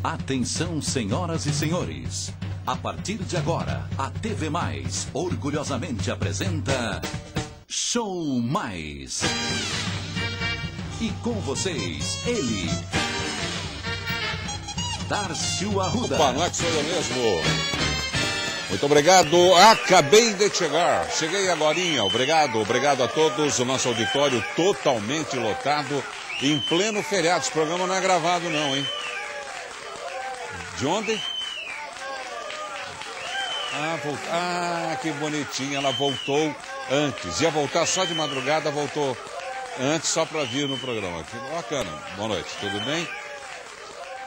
Atenção, senhoras e senhores. A partir de agora, a TV Mais orgulhosamente apresenta Show Mais. E com vocês, ele, Darcio Arruda. Opa, não é que sou eu mesmo. Muito obrigado, acabei de chegar. Cheguei agorinha, obrigado a todos. O nosso auditório totalmente lotado, em pleno feriado. Esse programa não é gravado não, hein? De ontem? Que bonitinha, ela voltou antes. Ia voltar só de madrugada, voltou antes só para vir no programa. Que bacana. Boa noite, tudo bem?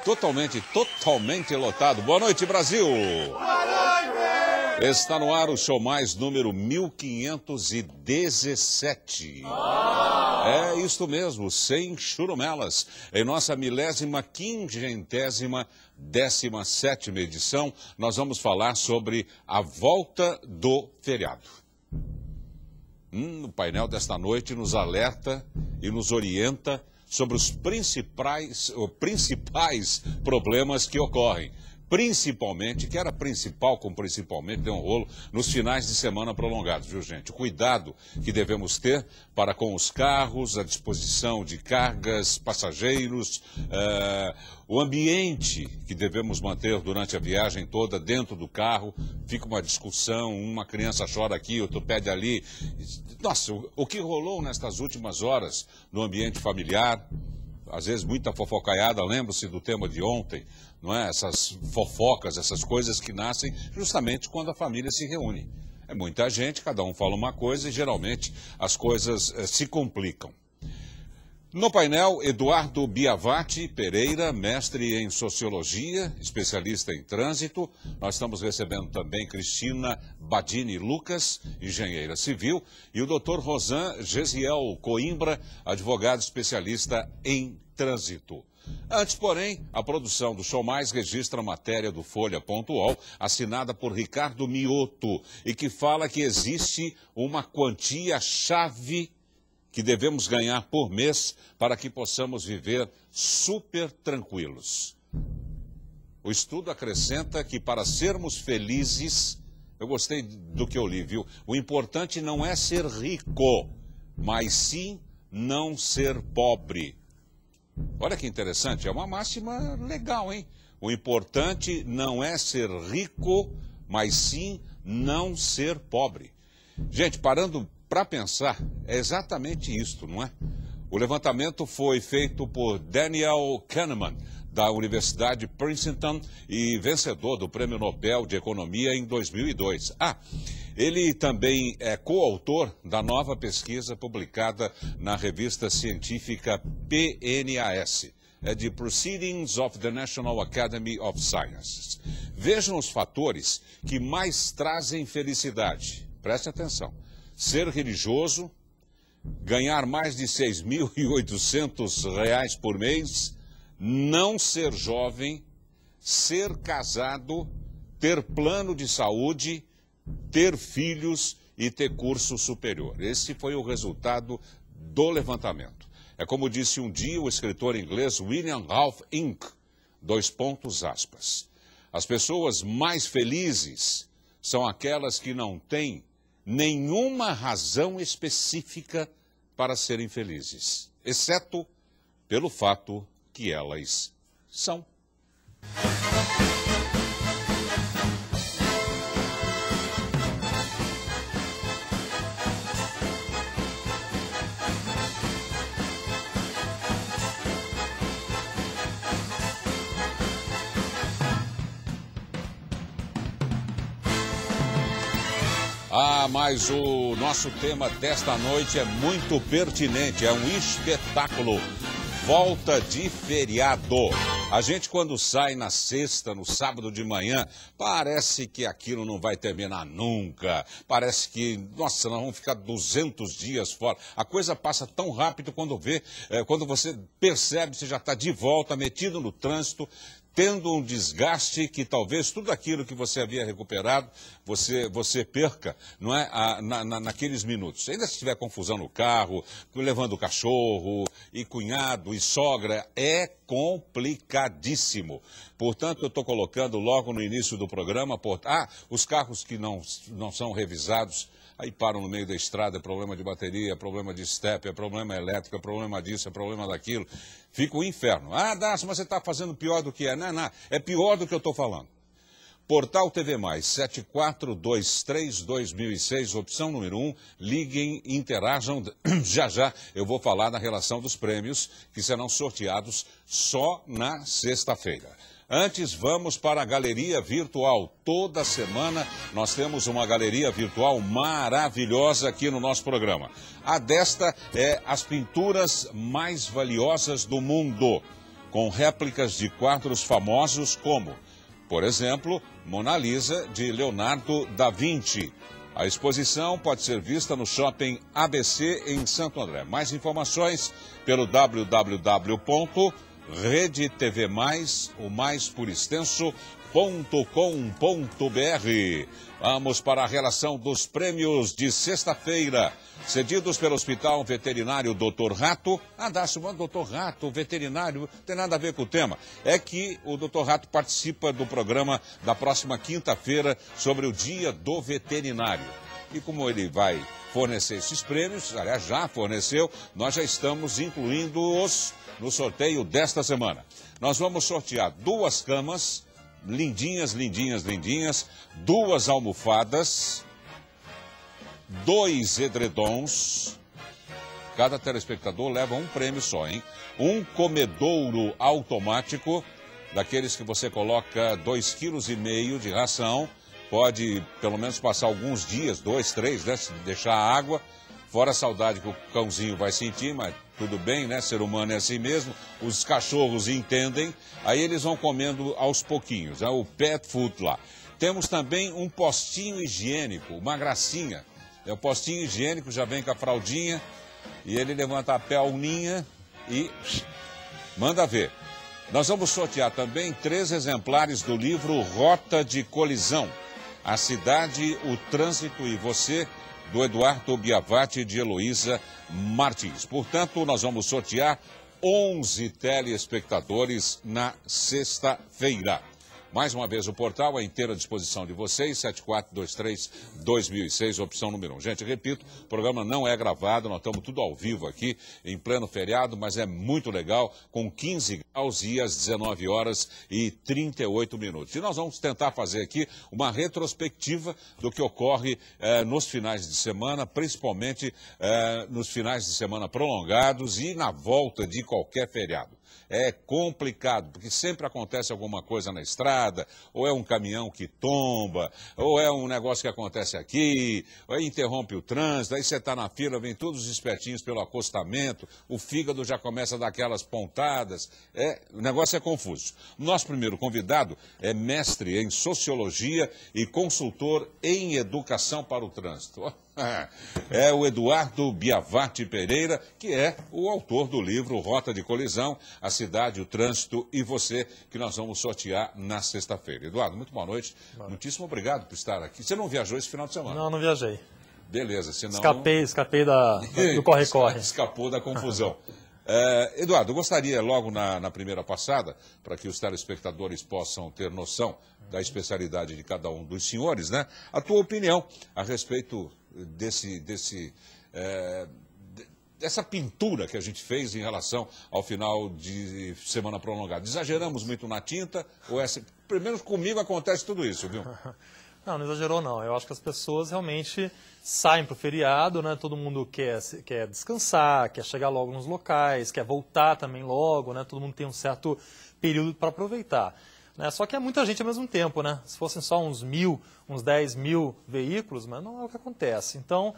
Totalmente lotado. Boa noite, Brasil! Boa noite! Está no ar o Show Mais número 1517. É isto mesmo, sem churumelas. Em nossa 1517ª edição, nós vamos falar sobre a volta do feriado. O painel desta noite nos alerta e nos orienta sobre os principais problemas que ocorrem. Principalmente, que era principal com principalmente, deu um rolo, nos finais de semana prolongados, viu gente? O cuidado que devemos ter para com os carros, a disposição de cargas, passageiros, o ambiente que devemos manter durante a viagem toda dentro do carro. Fica uma discussão, uma criança chora aqui, outro pede ali. Nossa, o que rolou nestas últimas horas no ambiente familiar, às vezes muita fofocaiada, lembra-se do tema de ontem, não é? Essas fofocas, essas coisas que nascem justamente quando a família se reúne. É muita gente, cada um fala uma coisa e geralmente as coisas se complicam. No painel, Eduardo Biavati Pereira, mestre em Sociologia, especialista em Trânsito. Nós estamos recebendo também Cristina Badini Lucas, engenheira civil, e o Dr. Rosan Gesiel Coimbra, advogado especialista em Trânsito. Antes, porém, a produção do Show Mais registra a matéria do Folha.ol, assinada por Ricardo Mioto, e que fala que existe uma quantia-chave que devemos ganhar por mês para que possamos viver super tranquilos. O estudo acrescenta que para sermos felizes, eu gostei do que eu li, viu? O importante não é ser rico, mas sim não ser pobre. Olha que interessante, é uma máxima legal, hein? O importante não é ser rico, mas sim não ser pobre. Gente, parando para pensar, é exatamente isto, não é? O levantamento foi feito por Daniel Kahneman, da Universidade de Princeton e vencedor do Prêmio Nobel de Economia em 2002. Ele também é coautor da nova pesquisa publicada na revista científica PNAS, de Proceedings of the National Academy of Sciences. Vejam os fatores que mais trazem felicidade. Preste atenção. Ser religioso, ganhar mais de R$6.800 por mês, não ser jovem, ser casado, ter plano de saúde, ter filhos e ter curso superior. Esse foi o resultado do levantamento. É como disse um dia o escritor inglês William Ralph Inc. : As pessoas mais felizes são aquelas que não têm nenhuma razão específica para serem felizes, exceto pelo fato que elas são. Mas o nosso tema desta noite é muito pertinente, é um espetáculo. Volta de feriado. A gente quando sai na sexta, no sábado de manhã, parece que aquilo não vai terminar nunca. Parece que, nossa, nós vamos ficar 200 dias fora. A coisa passa tão rápido quando você percebe, você já está de volta, metido no trânsito. tendo um desgaste que talvez tudo aquilo que você havia recuperado, você perca, não é? Naqueles minutos. Ainda se tiver confusão no carro, levando o cachorro, e cunhado, e sogra, é complicadíssimo. Portanto, eu estou colocando logo no início do programa, os carros que não são revisados, aí param no meio da estrada, é problema de bateria, é problema de step, é problema elétrico, é problema disso, é problema daquilo. Fica um inferno. Dácio, mas você está fazendo pior do que é. Não, é pior do que eu estou falando. Portal TV+, 7423-2006, opção número 1, liguem, interajam. Já eu vou falar na relação dos prêmios que serão sorteados só na sexta-feira. Antes, vamos para a galeria virtual. Toda semana nós temos uma galeria virtual maravilhosa aqui no nosso programa. A desta é as pinturas mais valiosas do mundo, com réplicas de quadros famosos como, por exemplo, Mona Lisa, de Leonardo da Vinci. A exposição pode ser vista no Shopping ABC em Santo André. Mais informações pelo www.redetv+, o mais por extenso.com.br. Vamos para a relação dos prêmios de sexta-feira, cedidos pelo Hospital Veterinário Dr. Rato. Dácio, Dr. Rato, veterinário, não tem nada a ver com o tema. É que o Dr. Rato participa do programa da próxima quinta-feira sobre o Dia do Veterinário. E como ele vai fornecer esses prêmios, aliás, já forneceu, nós já estamos incluindo-os no sorteio desta semana. Nós vamos sortear 2 camas, lindinhas, 2 almofadas, 2 edredons. Cada telespectador leva um prêmio só, hein? Um comedouro automático, daqueles que você coloca 2,5 kg de ração. Pode, pelo menos, passar alguns dias, 2, 3, né? Se deixar a água. Fora a saudade que o cãozinho vai sentir, mas tudo bem, né? Ser humano é assim mesmo. Os cachorros entendem. Aí eles vão comendo aos pouquinhos, o pet food lá. Temos também um postinho higiênico, uma gracinha. O postinho higiênico já vem com a fraldinha e ele levanta a perninha e manda ver. Nós vamos sortear também 3 exemplares do livro Rota de Colisão. A cidade, o trânsito e você, do Eduardo Biavati e de Heloísa Martins. Portanto, nós vamos sortear 11 telespectadores na sexta-feira. Mais uma vez, o portal à inteira disposição de vocês, 7423-2006, opção número 1. Gente, repito, o programa não é gravado, nós estamos tudo ao vivo aqui, em pleno feriado, mas é muito legal, com 15 graus e às 19 horas e 38 minutos. E nós vamos tentar fazer aqui uma retrospectiva do que ocorre nos finais de semana, principalmente nos finais de semana prolongados e na volta de qualquer feriado. É complicado, porque sempre acontece alguma coisa na estrada, ou é um caminhão que tomba, ou é um negócio que acontece aqui, ou aí interrompe o trânsito, aí você está na fila, vem todos os espertinhos pelo acostamento, o fígado já começa a dar aquelas pontadas, o negócio é confuso. O nosso primeiro convidado é mestre em Sociologia e consultor em Educação para o Trânsito. É o Eduardo Biavati Pereira, que é o autor do livro Rota de Colisão, a cidade, o trânsito e você, que nós vamos sortear na sexta-feira. Eduardo, muito boa noite. Muitíssimo obrigado por estar aqui. Você não viajou esse final de semana? Não viajei. Beleza, senão... Escapei do corre-corre. Escapou da confusão. Eduardo, eu gostaria logo na primeira passada, para que os telespectadores possam ter noção da especialidade de cada um dos senhores, né? A tua opinião a respeito dessa pintura que a gente fez em relação ao final de semana prolongada. Exageramos muito na tinta? Ou pelo menos comigo acontece tudo isso, viu? Não exagerou não. Eu acho que as pessoas realmente saem para o feriado, né? Todo mundo quer descansar, quer chegar logo nos locais, quer voltar também logo, né? Todo mundo tem um certo período para aproveitar. Só que é muita gente ao mesmo tempo, né? Se fossem só uns 10 mil veículos, mas não é o que acontece. Então,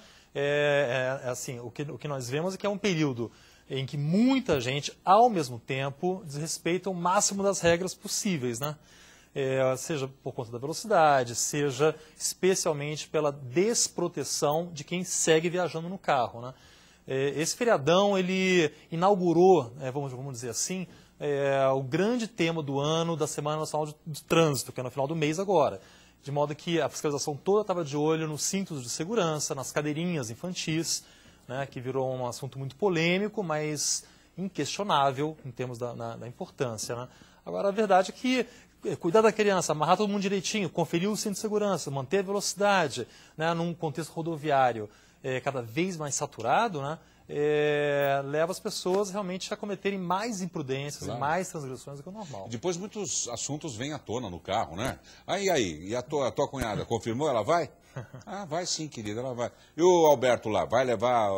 assim, o que nós vemos é que é um período em que muita gente, ao mesmo tempo, desrespeita o máximo das regras possíveis, né? Seja por conta da velocidade, seja especialmente pela desproteção de quem segue viajando no carro, né? Esse feriadão, ele inaugurou, vamos dizer assim, o grande tema do ano da Semana Nacional de Trânsito, que é no final do mês agora. De modo que a fiscalização toda estava de olho nos cintos de segurança, nas cadeirinhas infantis, né, que virou um assunto muito polêmico, mas inquestionável em termos da importância. Né? Agora, a verdade é que cuidar da criança, amarrar todo mundo direitinho, conferir o cinto de segurança, manter a velocidade, né, num contexto rodoviário cada vez mais saturado, né, leva as pessoas realmente a cometerem mais imprudências e mais transgressões do que o normal. Depois muitos assuntos vêm à tona no carro, né? Aí, e a tua cunhada confirmou, ela vai? Ah, vai sim, querida, ela vai. E o Alberto lá, vai levar...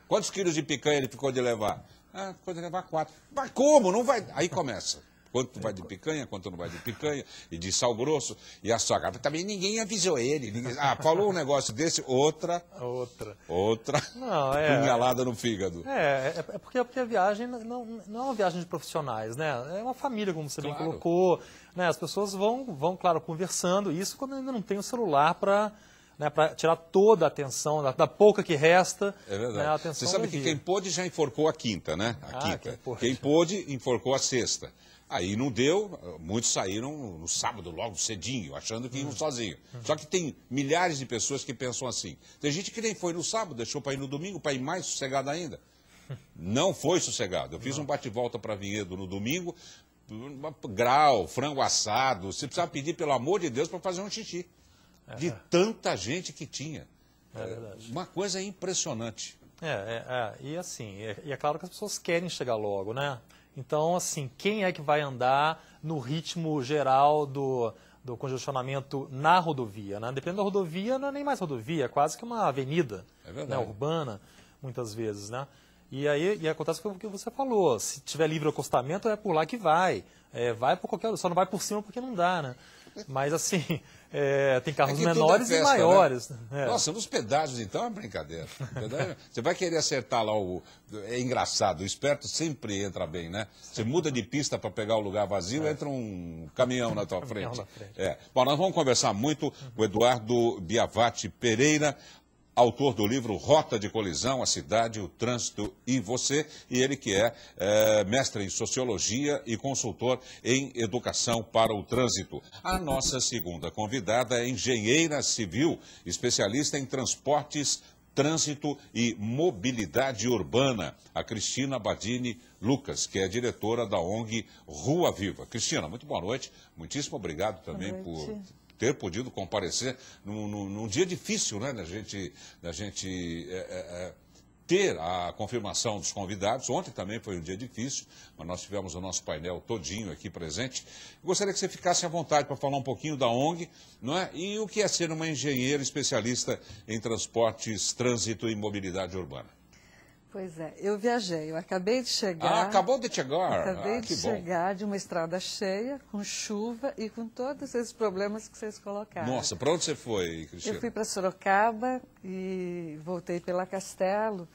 Quantos quilos de picanha ele ficou de levar? Ah, ficou de levar 4. Mas como? Não vai... Aí começa. Quanto vai de picanha, quanto não vai de picanha, e de sal grosso, e a sogra. Também ninguém avisou ele. Ah, falou um negócio desse, outra Não, punhalada no fígado. Porque a viagem não é uma viagem de profissionais, né? É uma família, como você bem colocou. Né? As pessoas vão, claro, conversando, isso quando ainda não tem o celular para... Né, para tirar toda a atenção, da pouca que resta. É verdade. Né, a atenção. Você sabe que quem pôde já enforcou a quinta, né? Quem pôde enforcou a sexta. Aí não deu, muitos saíram no sábado logo cedinho, achando que iam sozinhos. Só que tem milhares de pessoas que pensam assim. Tem gente que nem foi no sábado, deixou para ir no domingo, para ir mais sossegado ainda. Não foi sossegado. Eu fiz um bate-volta para Vinhedo no domingo, grau, frango assado. Você precisava pedir, pelo amor de Deus, para fazer um xixi. De tanta gente que tinha. É verdade. Uma coisa impressionante. E assim, é claro que as pessoas querem chegar logo, né? Então, assim, quem é que vai andar no ritmo geral do congestionamento na rodovia, né? Dependendo da rodovia, não é nem mais rodovia, é quase que uma avenida, né, urbana, muitas vezes, né? E aí acontece o que você falou, se tiver livre acostamento, é por lá que vai. Vai por qualquer... Só não vai por cima porque não dá, né? Mas, assim, tem carros menores e maiores. Né? Nossa, nos pedágios, então, é brincadeira. Você vai querer acertar lá o... É engraçado, o esperto sempre entra bem, né? Você muda de pista para pegar o lugar vazio, entra um caminhão na tua frente. Bom, nós vamos conversar muito com o Eduardo Biavati Pereira, autor do livro Rota de Colisão, a Cidade, o Trânsito e Você, e ele que é mestre em Sociologia e consultor em Educação para o Trânsito. A nossa segunda convidada é engenheira civil, especialista em transportes, trânsito e mobilidade urbana, a Cristina Badini Lucas, que é diretora da ONG Rua Viva. Cristina, muito boa noite, muitíssimo obrigado também por ter podido comparecer num dia difícil, né, da gente ter a confirmação dos convidados. Ontem também foi um dia difícil, mas nós tivemos o nosso painel todinho aqui presente. Gostaria que você ficasse à vontade para falar um pouquinho da ONG, não é? E o que é ser uma engenheira especialista em transportes, trânsito e mobilidade urbana. Pois é, eu viajei, eu acabei de chegar. Ah, acabou de chegar? Acabei de chegar de uma estrada cheia, com chuva e com todos esses problemas que vocês colocaram. Nossa, para onde você foi, Cristina? Eu fui para Sorocaba e voltei pela Castelo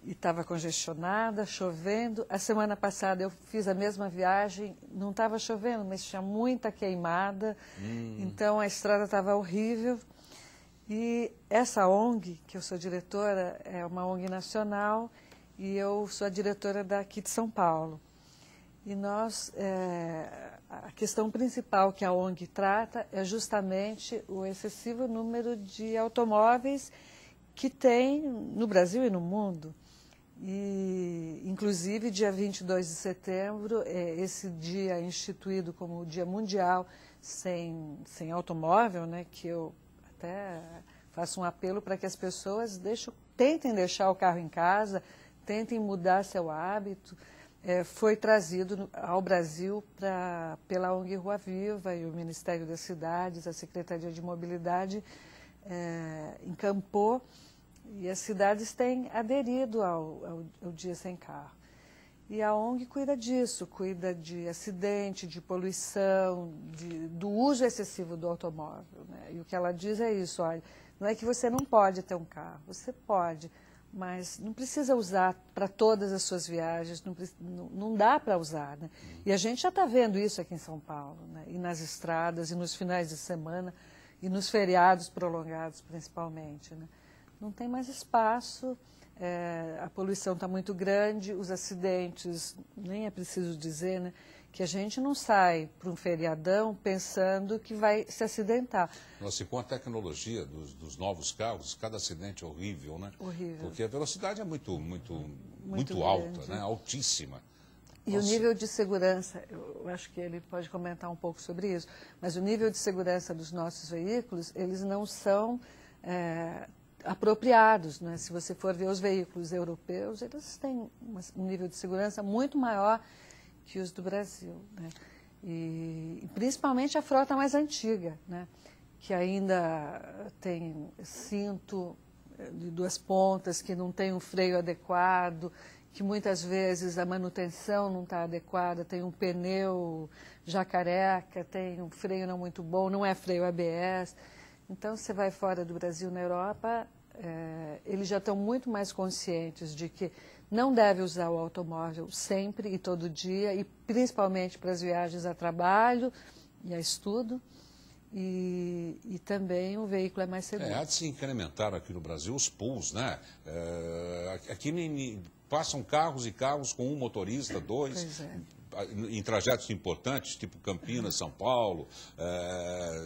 e estava congestionada, chovendo. A semana passada eu fiz a mesma viagem, não estava chovendo, mas tinha muita queimada, então a estrada estava horrível. E essa ONG, que eu sou diretora, é uma ONG nacional e eu sou a diretora daqui de São Paulo. E nós, a questão principal que a ONG trata é justamente o excessivo número de automóveis que tem no Brasil e no mundo. E, inclusive, dia 22 de setembro, esse dia instituído como o Dia Mundial sem automóvel, né, que eu até faço um apelo para que as pessoas tentem deixar o carro em casa, tentem mudar seu hábito. Foi trazido ao Brasil pela ONG Rua Viva e o Ministério das Cidades, a Secretaria de Mobilidade encampou e as cidades têm aderido ao Dia Sem Carro. E a ONG cuida disso, cuida de acidente, de poluição, do uso excessivo do automóvel. Né? E o que ela diz é isso, olha, não é que você não pode ter um carro, você pode, mas não precisa usar para todas as suas viagens, não dá para usar. Né? E a gente já está vendo isso aqui em São Paulo, né? E nas estradas, e nos finais de semana, e nos feriados prolongados principalmente. Né? Não tem mais espaço a poluição está muito grande, os acidentes, nem é preciso dizer, né, que a gente não sai para um feriadão pensando que vai se acidentar. Nossa, e com a tecnologia dos novos carros, cada acidente é horrível, né? Horrível. Porque a velocidade é muito grande, alta, né? Altíssima. E Nossa. o nível de segurança, eu acho que ele pode comentar um pouco sobre isso, mas o nível de segurança dos nossos veículos, eles não são apropriados, né? Se você for ver os veículos europeus, eles têm um nível de segurança muito maior que os do Brasil, né? E principalmente a frota mais antiga, né? Que ainda tem cinto de 2 pontas, que não tem um freio adequado, que muitas vezes a manutenção não está adequada, tem um pneu já careca, tem um freio não muito bom, não é freio ABS. Então, você vai fora do Brasil, na Europa, eles já estão muito mais conscientes de que não deve usar o automóvel sempre e todo dia, e principalmente para as viagens a trabalho e a estudo, e também o veículo é mais seguro. Há de se incrementar aqui no Brasil os pools, né? Aqui passam carros e carros com um motorista, 2, Pois é. em trajetos importantes, tipo Campinas, São Paulo,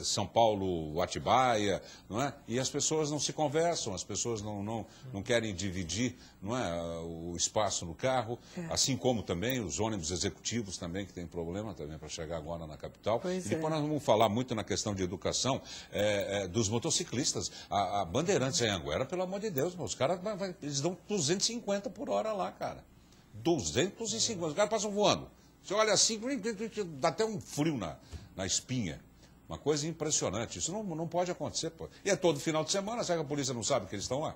São Paulo, Atibaia, não é? E as pessoas não se conversam, as pessoas não querem dividir, não é, o espaço no carro, assim como também os ônibus executivos também, que tem problema também para chegar agora na capital. Pois e depois é. nós vamos falar muito na questão de educação dos motociclistas. A Bandeirantes em Anguera, pelo amor de Deus, os caras eles dão 250 por hora lá, cara. 250, os caras passam voando. Você olha assim, dá até um frio na espinha. Uma coisa impressionante. Isso não pode acontecer, pô. E é todo final de semana, será que a polícia não sabe que eles estão lá?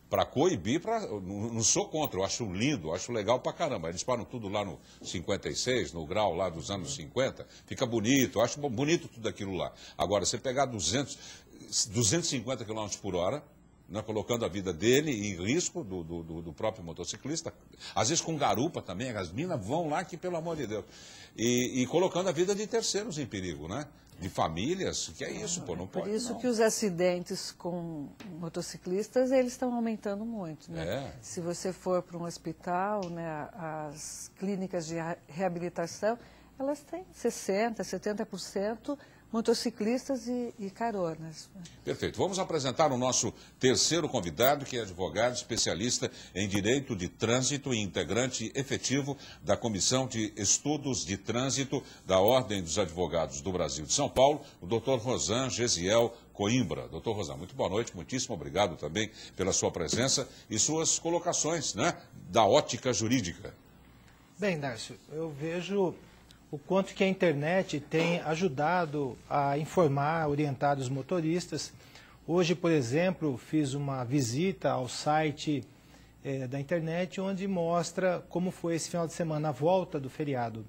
Para coibir, não sou contra, eu acho lindo, acho legal pra caramba. Eles param tudo lá no 56, no grau lá dos anos 50, fica bonito, eu acho bonito tudo aquilo lá. Agora, você pegar 250 km por hora, né, colocando a vida dele em risco, do próprio motociclista, às vezes com garupa também, as minas vão lá que, pelo amor de Deus, e colocando a vida de terceiros em perigo, né? De famílias, que é isso, pô, não pode. Por isso não. que os acidentes com motociclistas, eles estão aumentando muito, né? Se você for para um hospital, né, as clínicas de reabilitação, elas têm 60%, 70% motociclistas e caronas. Perfeito. Vamos apresentar o nosso terceiro convidado, que é advogado especialista em direito de trânsito e integrante efetivo da Comissão de Estudos de Trânsito da Ordem dos Advogados do Brasil de São Paulo, o Dr. Rosan Gesiel Coimbra. Doutor Rosan, muito boa noite, muitíssimo obrigado também pela sua presença e suas colocações, né, da ótica jurídica. Bem, Darcio, eu vejo o quanto que a internet tem ajudado a informar, orientar os motoristas. Hoje, por exemplo, fiz uma visita ao site da internet, onde mostra como foi esse final de semana, a volta do feriado,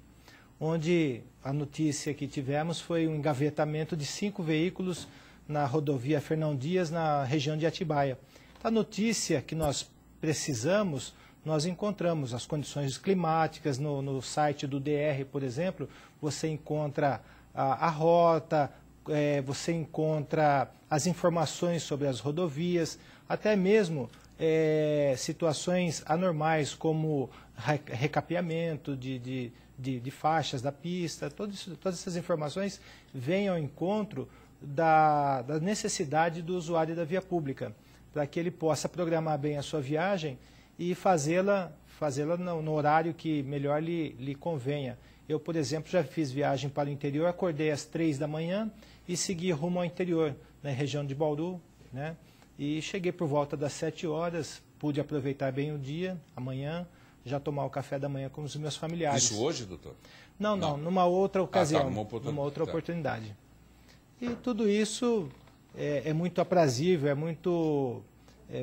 onde a notícia que tivemos foi um engavetamento de 5 veículos na rodovia Fernão Dias, na região de Atibaia. A notícia que nós precisamos, nós encontramos as condições climáticas no site do DR, por exemplo, você encontra a rota, você encontra as informações sobre as rodovias, até mesmo situações anormais como recapeamento de faixas da pista, todas essas informações vêm ao encontro da necessidade do usuário da via pública, para que ele possa programar bem a sua viagem e fazê-la no horário que melhor lhe convenha. Eu, por exemplo, já fiz viagem para o interior, acordei às 3 da manhã e segui rumo ao interior, na região de Bauru, né? E cheguei por volta das 7 horas, pude aproveitar bem o dia, amanhã, já tomar o café da manhã com os meus familiares. Isso hoje, doutor? Não, numa outra ocasião, numa outra oportunidade. E tudo isso é muito aprazível,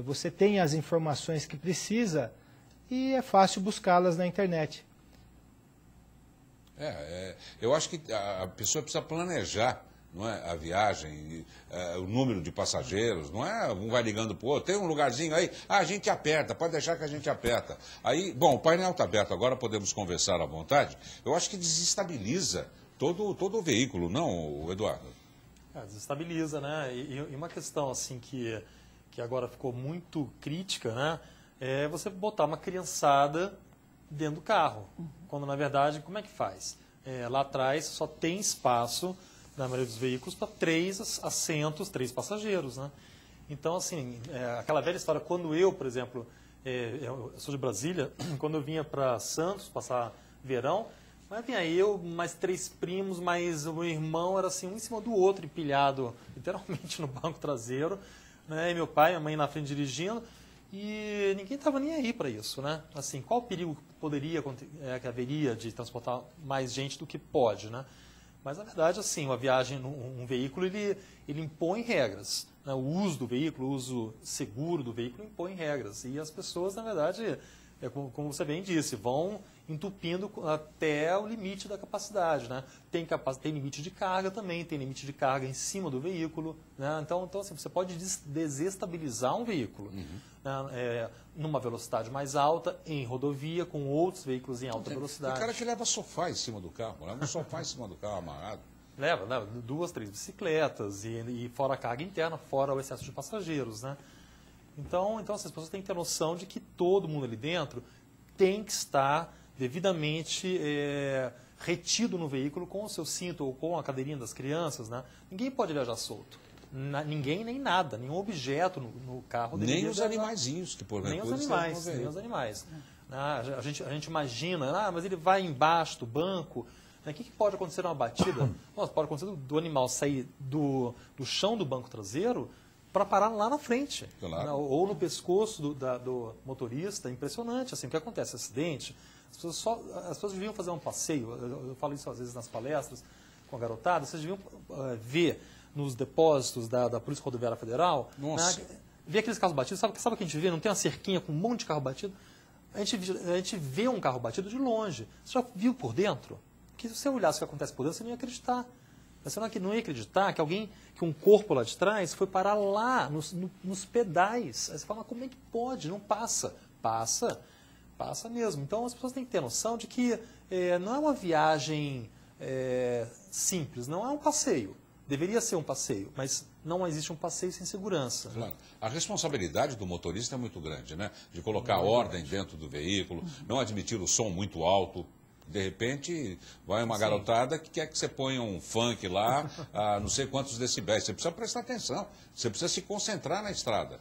você tem as informações que precisa e é fácil buscá-las na internet. Eu acho que a pessoa precisa planejar, não é, a viagem, o número de passageiros, não é um vai ligando para o outro, tem um lugarzinho aí, a gente aperta, pode deixar que a gente aperta. Aí, bom, o painel está aberto agora, podemos conversar à vontade. Eu acho que desestabiliza todo o veículo, não, Eduardo? Desestabiliza, né? E uma questão assim que agora ficou muito crítica, né? é você botar uma criançada dentro do carro. Quando, na verdade, como é que faz? Lá atrás só tem espaço, na maioria dos veículos, para 3 assentos, 3 passageiros, né? Então, assim, aquela velha história, quando eu, por exemplo, eu sou de Brasília, quando eu vinha para Santos passar verão, mas vinha eu, mais 3 primos, mais o meu irmão, era assim, um em cima do outro, empilhado literalmente no banco traseiro, né? E meu pai e minha mãe na frente dirigindo, e ninguém estava nem aí para isso, né? Assim, qual o perigo que haveria de transportar mais gente do que pode, né? Mas, na verdade, assim, uma viagem, um veículo, ele impõe regras, né? O uso do veículo, o uso seguro do veículo impõe regras. E as pessoas, na verdade, como você bem disse, vão entupindo até o limite da capacidade, né? Tem limite de carga também, tem limite de carga em cima do veículo, né? Então assim, você pode desestabilizar um veículo, né? Numa velocidade mais alta, em rodovia, com outros veículos em alta velocidade. Tem cara que leva sofá em cima do carro, leva um sofá em cima do carro amarrado. Leva 2, 3 bicicletas e fora a carga interna, fora o excesso de passageiros, né? Então as pessoas têm que ter noção de que todo mundo ali dentro tem que estar devidamente retido no veículo com o seu cinto ou com a cadeirinha das crianças, né? Ninguém pode viajar solto. Ninguém nem nada, nenhum objeto no carro. Nem os animaizinhos que porventura. Nem os animais. A gente imagina, mas ele vai embaixo do banco. O que pode acontecer numa batida? Pode acontecer do animal sair do chão do banco traseiro para parar lá na frente, claro. Né? Ou no pescoço do motorista. Impressionante. Assim, o que acontece? Acidente. As pessoas deviam fazer um passeio. Eu falo isso às vezes nas palestras com a garotada. Vocês deviam ver nos depósitos da Polícia Rodoviária Federal, né? Ver aqueles carros batidos. Sabe o que a gente vê? Não tem uma cerquinha com um monte de carro batido? A gente vê um carro batido de longe. Você já viu por dentro? Porque se você olhasse o que acontece por dentro, você não ia acreditar. Você não ia acreditar que um corpo lá de trás foi parar lá, nos pedais. Aí você fala, mas como é que pode? Não passa. Passa mesmo. Então as pessoas têm que ter noção de que não é uma viagem simples, não é um passeio. Deveria ser um passeio, mas não existe um passeio sem segurança. Claro. A responsabilidade do motorista é muito grande, né? De colocar ordem dentro do veículo, não admitir o som muito alto. De repente, vai uma garotada que quer que você ponha um funk lá a não sei quantos decibéis. Você precisa prestar atenção, você precisa se concentrar na estrada.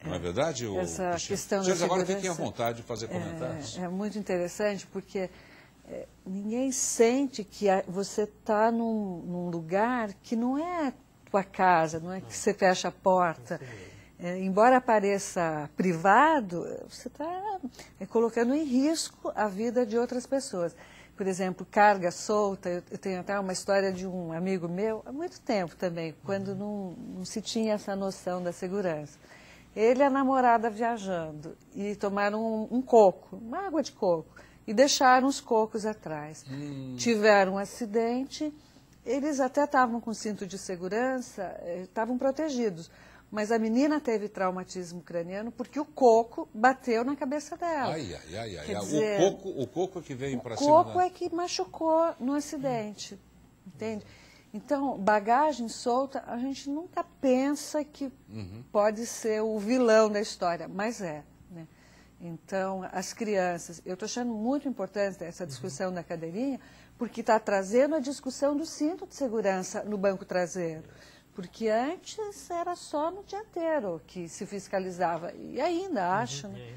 Não é verdade? Essa questão da segurança, agora fiquem à vontade de fazer comentários. É muito interessante porque ninguém sente que você está num lugar que não é tua casa, não é que você fecha a porta. Embora pareça privado, você está colocando em risco a vida de outras pessoas. Por exemplo, carga solta. Eu tenho até uma história de um amigo meu, há muito tempo também, quando não se tinha essa noção da segurança. Ele e a namorada viajando e tomaram um coco, uma água de coco, e deixaram os cocos atrás. Tiveram um acidente, eles até estavam com cinto de segurança, estavam protegidos. Mas a menina teve traumatismo craniano porque o coco bateu na cabeça dela. Quer dizer, o coco que veio para cima. O coco é que machucou no acidente, entende? Então, bagagem solta, a gente nunca pensa que pode ser o vilão da história, mas é. Né? Então, as crianças, eu estou achando muito importante essa discussão da cadeirinha, porque está trazendo a discussão do cinto de segurança no banco traseiro. Porque antes era só no dianteiro que se fiscalizava, e ainda acho, né?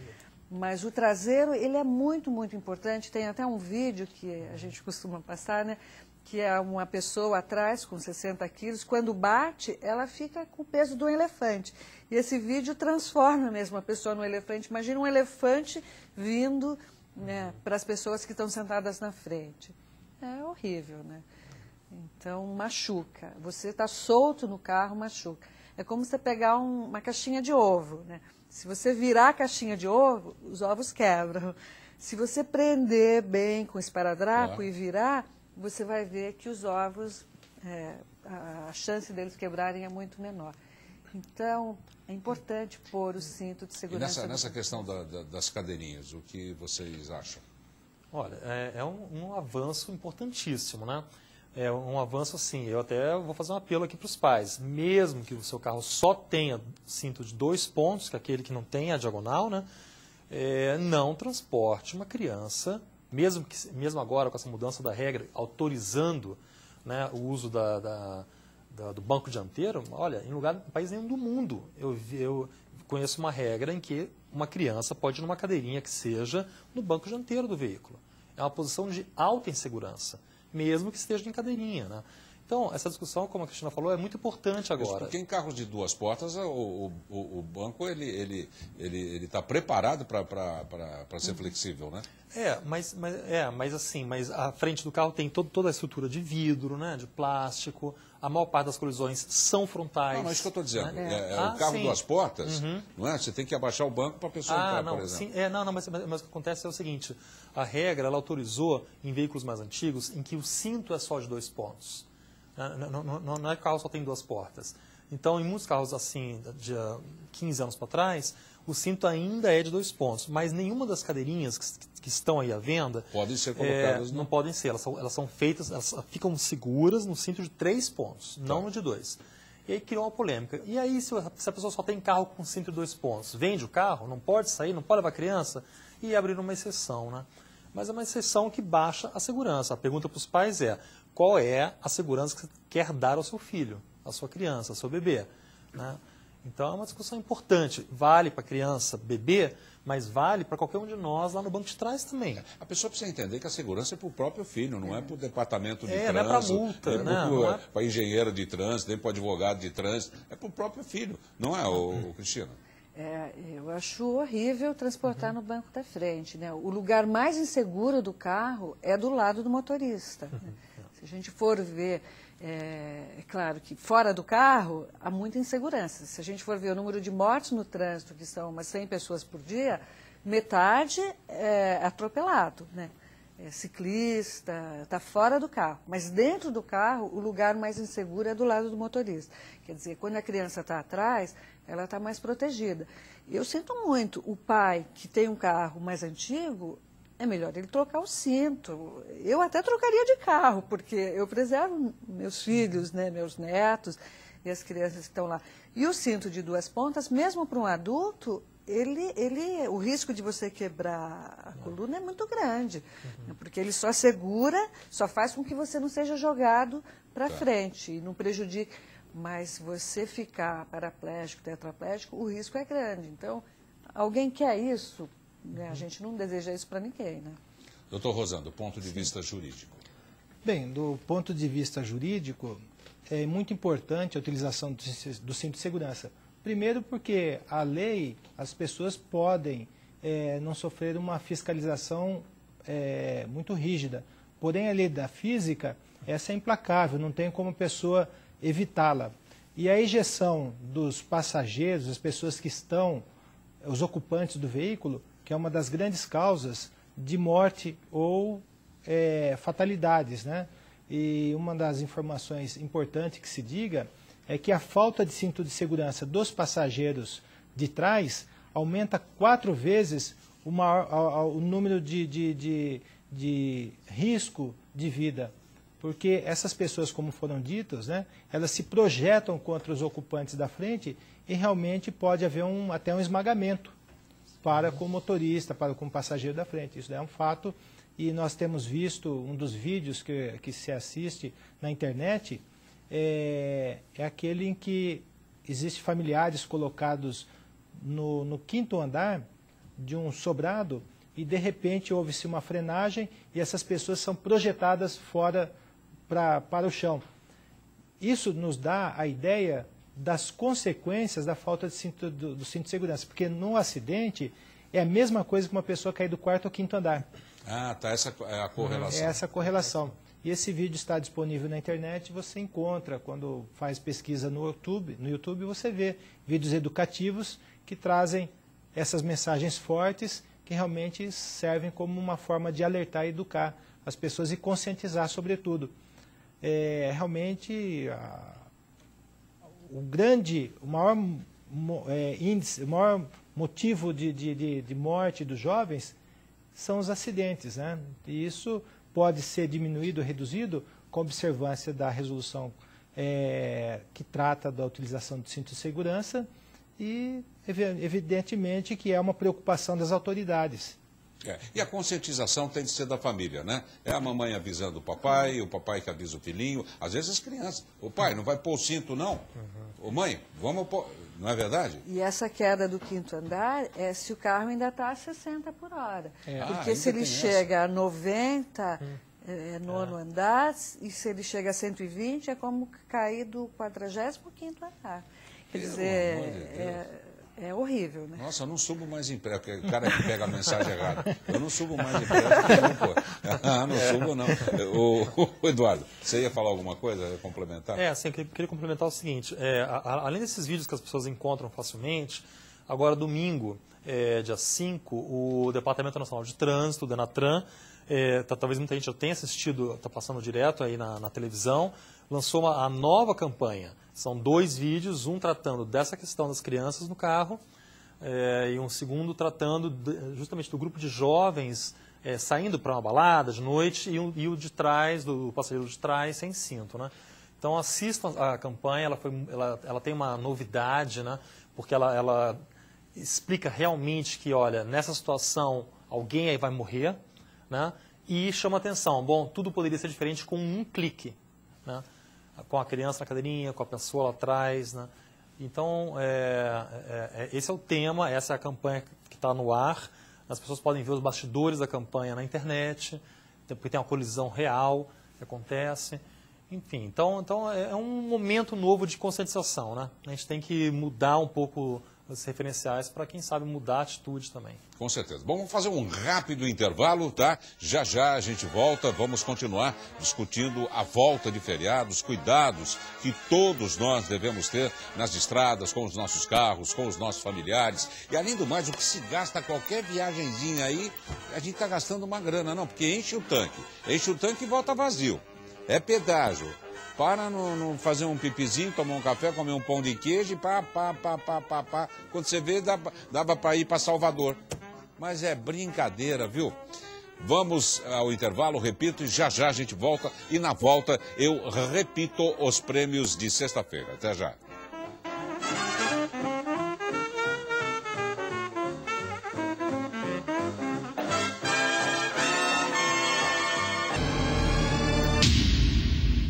Mas o traseiro, ele é muito, muito importante. Tem até um vídeo que a gente costuma passar, né? Que é uma pessoa atrás com 60 quilos, quando bate, ela fica com o peso de um elefante. E esse vídeo transforma mesmo a pessoa no elefante. Imagina um elefante vindo, né, para as pessoas que estão sentadas na frente. É horrível, né? Então, machuca. Você está solto no carro, machuca. É como você pegar uma caixinha de ovo, né? Se você virar a caixinha de ovo, os ovos quebram. Se você prender bem com esparadrapo e virar, você vai ver que os ovos, a chance deles quebrarem é muito menor. Então, é importante pôr o cinto de segurança. E nessa questão das cadeirinhas, o que vocês acham? Olha, é um avanço importantíssimo, né? É um avanço assim, eu até vou fazer um apelo aqui para os pais. Mesmo que o seu carro só tenha cinto de 2 pontos, que é aquele que não tem a diagonal, né? não transporte uma criança, mesmo agora com essa mudança da regra, autorizando, né, o uso do banco dianteiro. Olha, em país nenhum do mundo eu conheço uma regra em que uma criança pode ir numa cadeirinha que seja no banco dianteiro do veículo. É uma posição de alta insegurança, mesmo que esteja em cadeirinha, né? Então, essa discussão, como a Cristina falou, é muito importante agora. Porque em carros de 2 portas, o banco ele está preparado para ser flexível, né? Mas a frente do carro tem toda a estrutura de vidro, né, de plástico. A maior parte das colisões são frontais. Não, é isso que eu estou dizendo. Né? O carro sim. 2 portas, não é? Você tem que abaixar o banco para a pessoa entrar, por exemplo. Sim, mas o que acontece é o seguinte: a regra ela autorizou em veículos mais antigos em que o cinto é só de 2 pontos. Não é que o carro só tem 2 portas. Então, em muitos carros assim, de 15 anos para trás, o cinto ainda é de 2 pontos. Mas nenhuma das cadeirinhas que estão aí à venda... Podem ser colocadas... Não podem ser. Elas são feitas, elas ficam seguras no cinto de 3 pontos, não no de 2. E aí criou uma polêmica. E aí, se a pessoa só tem carro com cinto de 2 pontos, vende o carro, não pode sair, não pode levar criança, e abrir uma exceção, né? Mas é uma exceção que baixa a segurança. A pergunta para os pais é: qual é a segurança que você quer dar ao seu filho, à sua criança, ao seu bebê, né? Então é uma discussão importante. Vale para a criança, bebê, mas vale para qualquer um de nós lá no banco de trás também. A pessoa precisa entender que a segurança é para o próprio filho, não é para o departamento de trânsito. Não é para multa, não é para engenheiro de trânsito, nem para advogado de trânsito. É para o próprio filho, não é, Cristina? Eu acho horrível transportar no banco da frente, né? O lugar mais inseguro do carro é do lado do motorista, né? Se a gente for ver, é claro que fora do carro há muita insegurança. Se a gente for ver o número de mortes no trânsito, que são umas 100 pessoas por dia, metade é atropelado, né? É ciclista, está fora do carro. Mas dentro do carro, o lugar mais inseguro é do lado do motorista. Quer dizer, quando a criança está atrás, ela está mais protegida. Eu sinto muito, o pai que tem um carro mais antigo, é melhor ele trocar o cinto. Eu até trocaria de carro, porque eu preservo meus filhos, né, meus netos e as crianças que estão lá. E o cinto de 2 pontas, mesmo para um adulto, o risco de você quebrar a coluna é muito grande, porque ele só segura, só faz com que você não seja jogado para frente e não prejudique. Mas se você ficar paraplégico, tetraplégico, o risco é grande. Então, alguém quer isso? A gente não deseja isso para ninguém, né? Doutor Rosando, do ponto de vista jurídico. Bem, do ponto de vista jurídico, é muito importante a utilização do cinto de segurança. Primeiro porque a lei, as pessoas podem não sofrer uma fiscalização muito rígida. Porém, a lei da física, essa é implacável, não tem como a pessoa evitá-la. E a ejeção dos passageiros, as pessoas que estão, os ocupantes do veículo, que é uma das grandes causas de morte ou fatalidades, né? E uma das informações importantes que se diga é que a falta de cinto de segurança dos passageiros de trás aumenta 4 vezes o número de risco de vida. Porque essas pessoas, como foram ditas, né, elas se projetam contra os ocupantes da frente e realmente pode haver até um esmagamento para com o motorista, para com o passageiro da frente. Isso é um fato e nós temos visto um dos vídeos que se assiste na internet, é aquele em que existem familiares colocados no 5º andar de um sobrado e de repente houve-se uma frenagem e essas pessoas são projetadas fora para o chão. Isso nos dá a ideia das consequências da falta do cinto de segurança, porque no acidente é a mesma coisa que uma pessoa cair do 4º ou 5º andar. Ah, tá, essa é a correlação. É essa correlação. E esse vídeo está disponível na internet, você encontra, quando faz pesquisa no YouTube você vê vídeos educativos que trazem essas mensagens fortes que realmente servem como uma forma de alertar e educar as pessoas e conscientizar sobretudo. Realmente o maior índice, o maior motivo de morte dos jovens são os acidentes, né? E isso pode ser diminuído, reduzido com a observância da resolução que trata da utilização do cinto de segurança e evidentemente que é uma preocupação das autoridades. E a conscientização tem de ser da família, né? É a mamãe avisando o papai que avisa o filhinho, às vezes as crianças. O pai, não vai pôr o cinto, não? Ô mãe, vamos pôr... Não é verdade? E essa queda do 5º andar é se o carro ainda está a 60 por hora. Porque se ele chega a 90, é nono andar, e se ele chega a 120, é como cair do 45º andar. Quer dizer, é horrível, né? Nossa, eu não subo mais em prédio, porque o cara que pega a mensagem errada. Eu não subo mais em prédio, não, pô. Não subo, não. O Eduardo, você ia falar alguma coisa, ia complementar? Assim, eu queria complementar o seguinte, além desses vídeos que as pessoas encontram facilmente, agora domingo, dia 5, o Departamento Nacional de Trânsito, o Denatran, talvez muita gente já tenha assistido, está passando direto aí na televisão, lançou a nova campanha. São 2 vídeos, um tratando dessa questão das crianças no carro e um segundo tratando justamente do grupo de jovens saindo para uma balada de noite e o de trás, do passageiro de trás, sem cinto, né? Então assistam a campanha, ela tem uma novidade, né? Porque ela explica realmente que, olha, nessa situação alguém aí vai morrer, né? E chama atenção, bom, tudo poderia ser diferente com um clique, né? Com a criança na cadeirinha, com a pessoa lá atrás, né? Então, esse é o tema, essa é a campanha que está no ar. As pessoas podem ver os bastidores da campanha na internet, porque tem uma colisão real que acontece. Enfim, então é um momento novo de conscientização, né? A gente tem que mudar um pouco os referenciais para, quem sabe, mudar a atitude também. Com certeza. Bom, vamos fazer um rápido intervalo, tá? Já já a gente volta, vamos continuar discutindo a volta de feriados, cuidados que todos nós devemos ter nas estradas, com os nossos carros, com os nossos familiares. E além do mais, o que se gasta qualquer viagenzinha aí, a gente está gastando uma grana, não, porque enche o tanque e volta vazio. É pedágio. Para não fazer um pipizinho, tomar um café, comer um pão de queijo e pá. Quando você vê, dava para ir para Salvador. Mas é brincadeira, viu? Vamos ao intervalo, repito, e já já a gente volta. E na volta eu repito os prêmios de sexta-feira. Até já.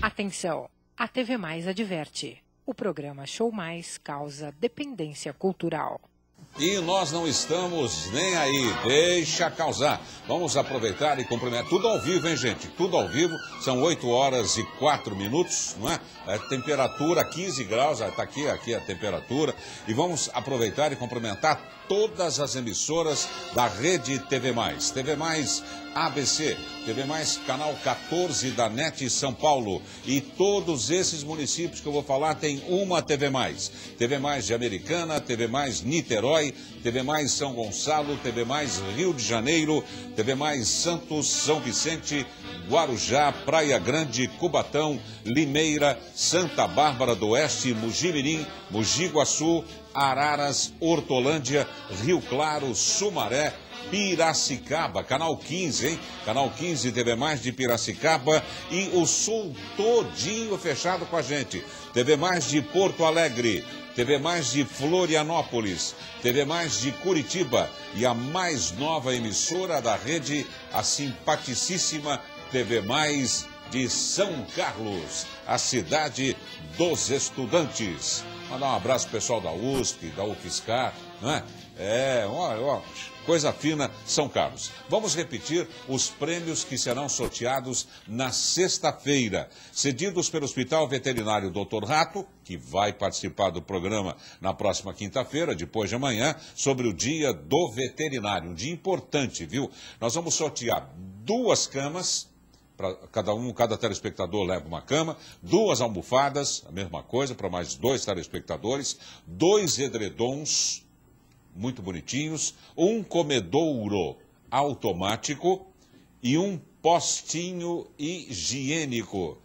Atenção, a TV Mais adverte. O programa Show Mais causa dependência cultural. E nós não estamos nem aí, deixa causar. Vamos aproveitar e cumprimentar. Tudo ao vivo, hein, gente? Tudo ao vivo. São 8h04, não é? Temperatura 15 graus, está aqui a temperatura. E vamos aproveitar e cumprimentar todas as emissoras da rede TV Mais. TV Mais ABC, TV Mais Canal 14 da NET São Paulo. E todos esses municípios que eu vou falar tem uma TV Mais. TV Mais de Americana, TV Mais Niterói, TV Mais São Gonçalo, TV Mais Rio de Janeiro, TV Mais Santos, São Vicente, Guarujá, Praia Grande, Cubatão, Limeira, Santa Bárbara do Oeste, Mojimirim, Mogi Guaçu, Araras, Hortolândia, Rio Claro, Sumaré, Piracicaba, Canal 15, hein? Canal 15, TV Mais de Piracicaba e o Sul todinho fechado com a gente. TV Mais de Porto Alegre, TV Mais de Florianópolis, TV Mais de Curitiba e a mais nova emissora da rede, a simpaticíssima TV Mais de São Carlos, a cidade dos estudantes. Mandar um abraço pro pessoal da USP, da UFSCar, não é? Coisa fina, São Carlos. Vamos repetir os prêmios que serão sorteados na sexta-feira, cedidos pelo Hospital Veterinário Dr. Rato, que vai participar do programa na próxima quinta-feira, depois de amanhã, sobre o Dia do Veterinário. Um dia importante, viu? Nós vamos sortear 2 camas, para cada telespectador leva uma cama, 2 almofadas, a mesma coisa, para mais 2 telespectadores, 2 edredons, muito bonitinhos, um comedouro automático e um postinho higiênico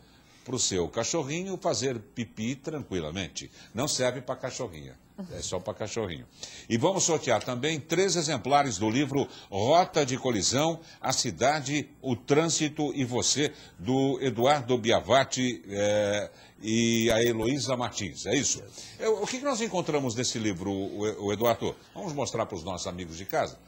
para o seu cachorrinho fazer pipi tranquilamente. Não serve para cachorrinha. É só para cachorrinho. E vamos sortear também 3 exemplares do livro Rota de Colisão, a Cidade, o Trânsito e Você, do Eduardo Biavati e a Heloísa Martins. É isso? O que nós encontramos nesse livro, o Eduardo? Vamos mostrar para os nossos amigos de casa.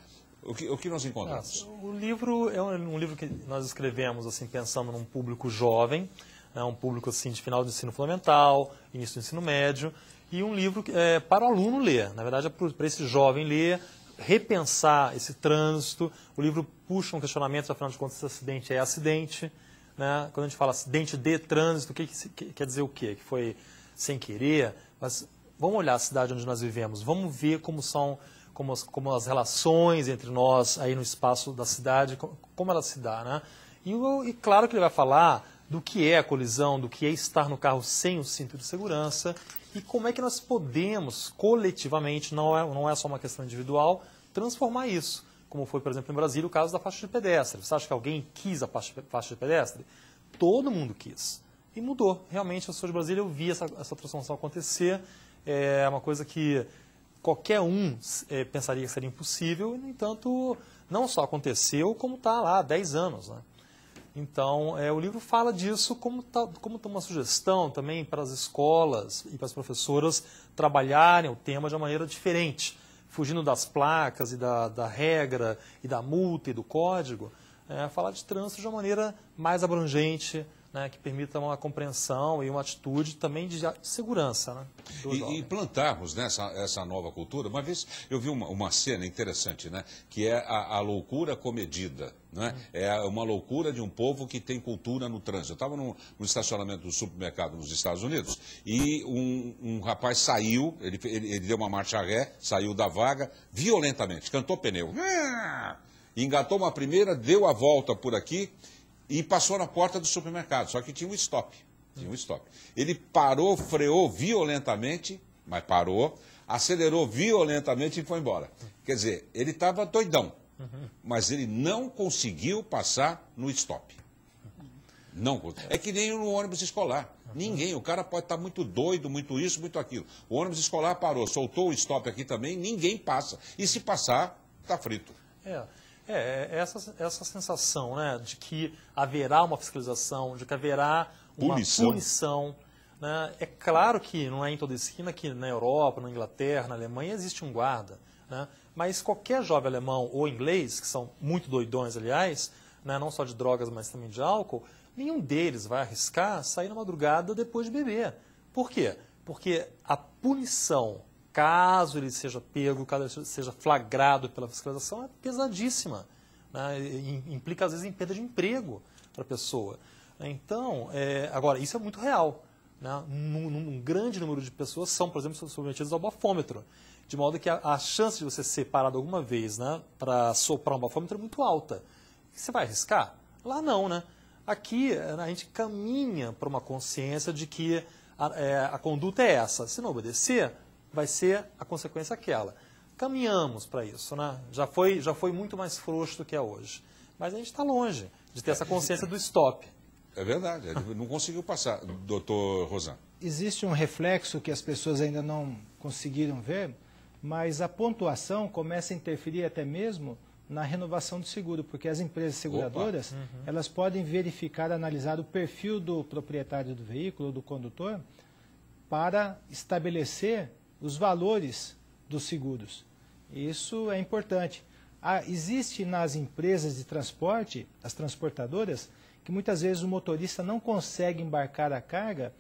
O que nós encontramos? O livro é um livro que nós escrevemos assim, pensando num público jovem, um público assim, de final do ensino fundamental, início do ensino médio, e um livro para o aluno ler. Na verdade, é para esse jovem ler, repensar esse trânsito. O livro puxa um questionamento, afinal de contas, esse acidente é acidente. Né? Quando a gente fala acidente de trânsito, quer dizer o quê? Que foi sem querer. Mas vamos olhar a cidade onde nós vivemos, vamos ver como as relações entre nós aí no espaço da cidade, como ela se dá. Né? E claro que ele vai falar do que é a colisão, do que é estar no carro sem o cinto de segurança e como é que nós podemos, coletivamente, não é só uma questão individual, transformar isso. Como foi, por exemplo, em Brasília, o caso da faixa de pedestre. Você acha que alguém quis a faixa de pedestre? Todo mundo quis. E mudou. Realmente, eu sou de Brasília, eu vi essa transformação acontecer. É uma coisa que qualquer um pensaria que seria impossível, e, no entanto, não só aconteceu, como está lá há 10 anos. Né? Então, o livro fala disso como uma sugestão também para as escolas e para as professoras trabalharem o tema de uma maneira diferente, fugindo das placas e da regra e da multa e do código, falar de trânsito de uma maneira mais abrangente, né, que permita uma compreensão e uma atitude também de segurança. Né, e plantarmos essa nova cultura. Uma vez eu vi uma cena interessante, né, que é a loucura comedida. Né? É uma loucura de um povo que tem cultura no trânsito. Eu estava no estacionamento do supermercado nos Estados Unidos e um rapaz saiu, ele deu uma marcha ré, saiu da vaga violentamente, cantou pneu. Engatou uma primeira, deu a volta por aqui e passou na porta do supermercado, só que tinha um stop. Ele parou, freou violentamente, mas parou, acelerou violentamente e foi embora. Quer dizer, ele estava doidão, mas ele não conseguiu passar no stop. Não, é que nem no ônibus escolar. Ninguém, o cara pode estar muito doido, muito isso, muito aquilo. O ônibus escolar parou, soltou o stop aqui também, ninguém passa. E se passar, está frito. Essa sensação, né, de que haverá uma fiscalização, de que haverá uma punição. Né? É claro que não é em toda esquina que na Europa, na Inglaterra, na Alemanha existe um guarda. Né? Mas qualquer jovem alemão ou inglês, que são muito doidões, aliás, né, não só de drogas, mas também de álcool, nenhum deles vai arriscar sair na madrugada depois de beber. Por quê? Porque a punição, caso ele seja pego, caso ele seja flagrado pela fiscalização, é pesadíssima. Né? Implica, às vezes, em perda de emprego para a pessoa. Então, agora, isso é muito real. Né? Um grande número de pessoas são, por exemplo, submetidas ao bafômetro. De modo que a chance de você ser parado alguma vez, né, para soprar um bafômetro é muito alta. Você vai arriscar? Lá não, né? Aqui a gente caminha para uma consciência de que a conduta é essa. Se não obedecer, vai ser a consequência aquela. Caminhamos para isso, né? Já foi muito mais frouxo do que é hoje. Mas a gente está longe de ter essa consciência do stop. É verdade, ele não conseguiu passar, doutor Rosan. Existe um reflexo que as pessoas ainda não conseguiram ver, mas a pontuação começa a interferir até mesmo na renovação do seguro, porque as empresas seguradoras, elas podem verificar, analisar o perfil do proprietário do veículo, do condutor, para estabelecer os valores dos seguros. Isso é importante. Existe nas empresas de transporte, as transportadoras, que muitas vezes o motorista não consegue embarcar a carga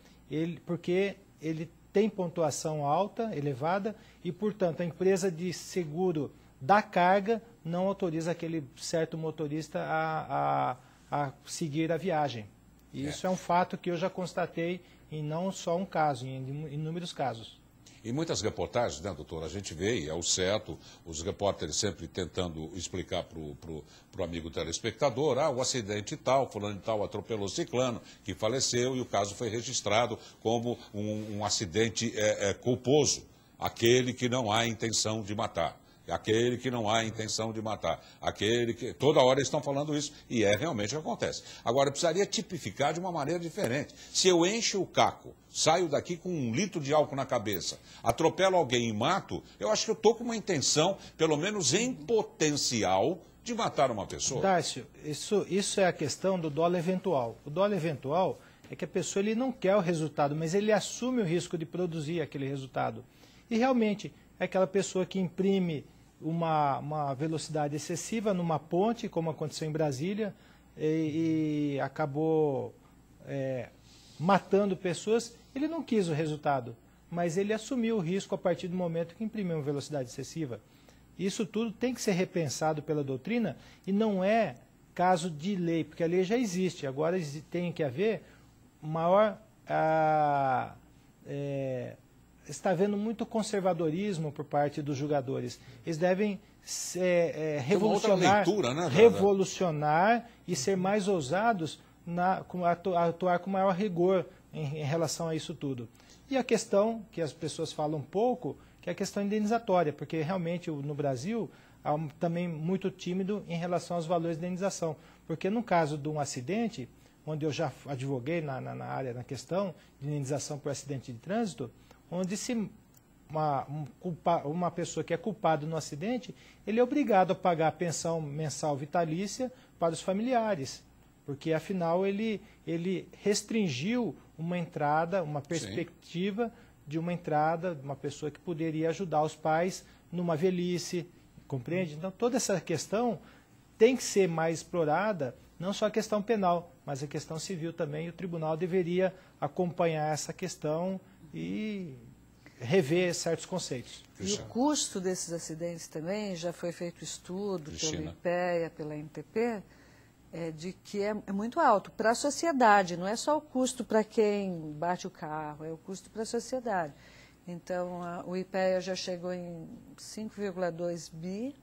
porque ele tem pontuação alta, elevada, e, portanto, a empresa de seguro da carga não autoriza aquele certo motorista a seguir a viagem. E isso é um fato que eu já constatei em não só um caso, em inúmeros casos. Em muitas reportagens, né, doutor, a gente vê, e é o certo, os repórteres sempre tentando explicar para o amigo telespectador, o acidente tal, fulano de tal atropelou ciclano, que faleceu, e o caso foi registrado como um acidente culposo, aquele que não há intenção de matar. aquele que não há intenção de matar, aquele que... Toda hora eles estão falando isso, e realmente o que acontece. Agora, precisaria tipificar de uma maneira diferente. Se eu encho o caco, saio daqui com 1 litro de álcool na cabeça, atropelo alguém e mato, eu acho que eu estou com uma intenção, pelo menos em potencial, de matar uma pessoa. Darcio, isso é a questão do dolo eventual. O dolo eventual é que a pessoa ele não quer o resultado, mas ele assume o risco de produzir aquele resultado. E realmente é aquela pessoa que imprime uma velocidade excessiva numa ponte, como aconteceu em Brasília, e acabou matando pessoas. Ele não quis o resultado, mas ele assumiu o risco a partir do momento que imprimiu uma velocidade excessiva. Isso tudo tem que ser repensado pela doutrina e não é caso de lei, porque a lei já existe. Agora tem que haver maior... está havendo muito conservadorismo por parte dos julgadores. Eles devem revolucionar e ser mais ousados, atuar com maior rigor em relação a isso tudo. E a questão que as pessoas falam pouco, que é a questão indenizatória, porque realmente no Brasil há também muito tímido em relação aos valores de indenização. Porque no caso de um acidente, onde eu já advoguei na questão de indenização por acidente de trânsito, onde se uma pessoa que é culpada no acidente, ele é obrigado a pagar a pensão mensal vitalícia para os familiares, porque afinal ele restringiu uma entrada, uma perspectiva de uma entrada de uma pessoa que poderia ajudar os pais numa velhice, compreende? Então toda essa questão tem que ser mais explorada, não só a questão penal, mas a questão civil também, e o tribunal deveria acompanhar essa questão e rever certos conceitos. E o custo desses acidentes também, já foi feito estudo pelo IPEA, pela MPP, de que é muito alto para a sociedade, não é só o custo para quem bate o carro, é o custo para a sociedade. Então, o IPEA já chegou em 5,2 bi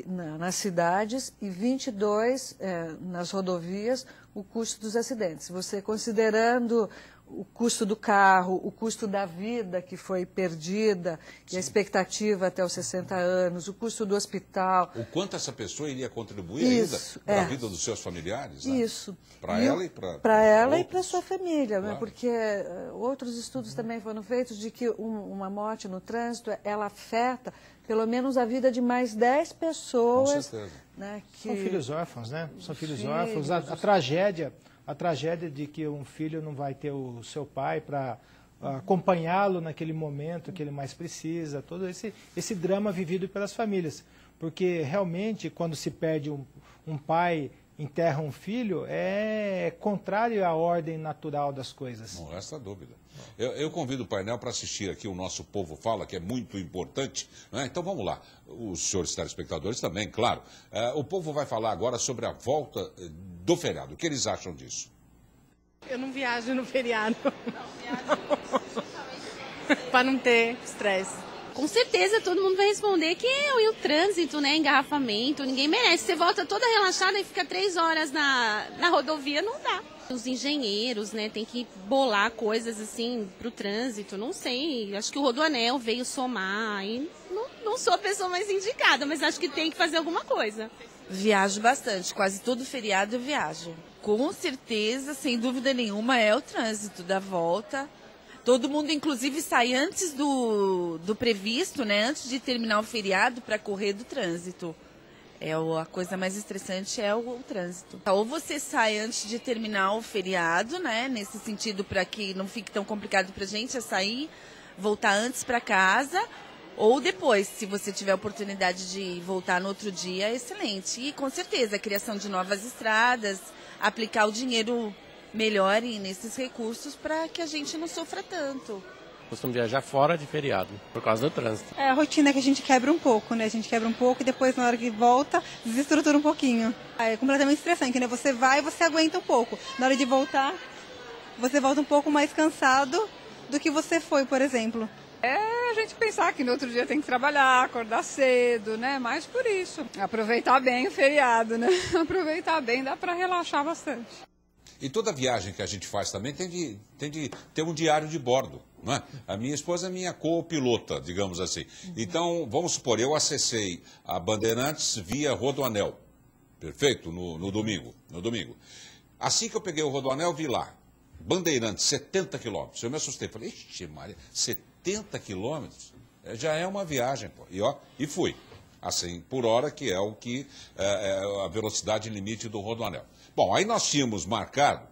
nas cidades e 22 nas rodovias, o custo dos acidentes. Você considerando o custo do carro, o custo da vida que foi perdida, e a expectativa até os 60 anos, o custo do hospital. O quanto essa pessoa iria contribuir ainda para a vida dos seus familiares? Né? Isso. Para ela e para ela e para a sua família, claro. Né? Porque outros estudos também foram feitos de que uma morte no trânsito, ela afeta pelo menos a vida de mais 10 pessoas. Com certeza. Né, que... São filhos órfãos, né? São filhos órfãos. A tragédia de que um filho não vai ter o seu pai para acompanhá-lo naquele momento que ele mais precisa, todo esse drama vivido pelas famílias. Porque realmente, quando se perde um pai, enterra um filho, é contrário à ordem natural das coisas. Não resta dúvida. Eu convido o painel para assistir aqui o Nosso Povo Fala, que é muito importante. Né? Então vamos lá. Os senhores telespectadores também, claro. O povo vai falar agora sobre a volta do feriado. O que eles acham disso? Eu não viajo no feriado. Para não ter estresse. Com certeza todo mundo vai responder que o trânsito, né, engarrafamento, ninguém merece. Você volta toda relaxada e fica 3 horas na rodovia, não dá. Os engenheiros, né, tem que bolar coisas assim pro trânsito, não sei. Acho que o Rodoanel veio somar e não sou a pessoa mais indicada, mas acho que tem que fazer alguma coisa. Viajo bastante, quase todo feriado eu viajo. Com certeza, sem dúvida nenhuma, é o trânsito da volta. Todo mundo, inclusive, sai antes do previsto, né? Antes de terminar o feriado, para correr do trânsito. A coisa mais estressante é o trânsito. Ou você sai antes de terminar o feriado, né? Nesse sentido, para que não fique tão complicado para a gente, é sair, voltar antes para casa. Ou depois, se você tiver a oportunidade de voltar no outro dia, é excelente. E, com certeza, a criação de novas estradas, aplicar o dinheiro melhor nesses recursos para que a gente não sofra tanto. Costumo viajar fora de feriado, por causa do trânsito. É a rotina que a gente quebra um pouco, né? A gente quebra um pouco e depois, na hora que volta, desestrutura um pouquinho. É completamente estressante, né? Você vai e você aguenta um pouco. Na hora de voltar, você volta um pouco mais cansado do que você foi, por exemplo. A gente pensar que no outro dia tem que trabalhar, acordar cedo, né? Mas por isso, aproveitar bem o feriado, né? Aproveitar bem, dá para relaxar bastante. E toda viagem que a gente faz também tem de ter um diário de bordo. não é? A minha esposa é minha co-pilota, digamos assim. Então, vamos supor, eu acessei a Bandeirantes via Rodoanel, perfeito? No domingo. Assim que eu peguei o Rodoanel, vi lá, Bandeirantes, 70 quilômetros. Eu me assustei, falei, ixi, Maria, 70 quilômetros? Já é uma viagem, pô. E fui. A 100 por hora, que é o que é a velocidade limite do Rodoanel. Bom, aí nós tínhamos marcado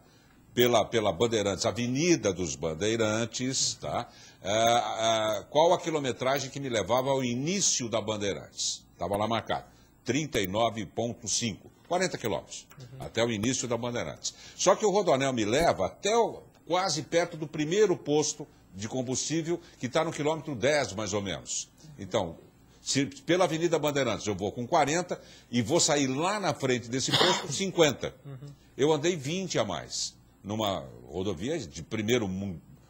pela Bandeirantes, Avenida dos Bandeirantes, tá? Qual a quilometragem que me levava ao início da Bandeirantes. Estava lá marcado, 39,5, 40 quilômetros, até o início da Bandeirantes. Só que o Rodoanel me leva até quase perto do primeiro posto de combustível, que está no quilômetro 10, mais ou menos. Então, se pela Avenida Bandeirantes eu vou com 40 e vou sair lá na frente desse posto com 50. Eu andei 20 a mais, numa rodovia de primeiro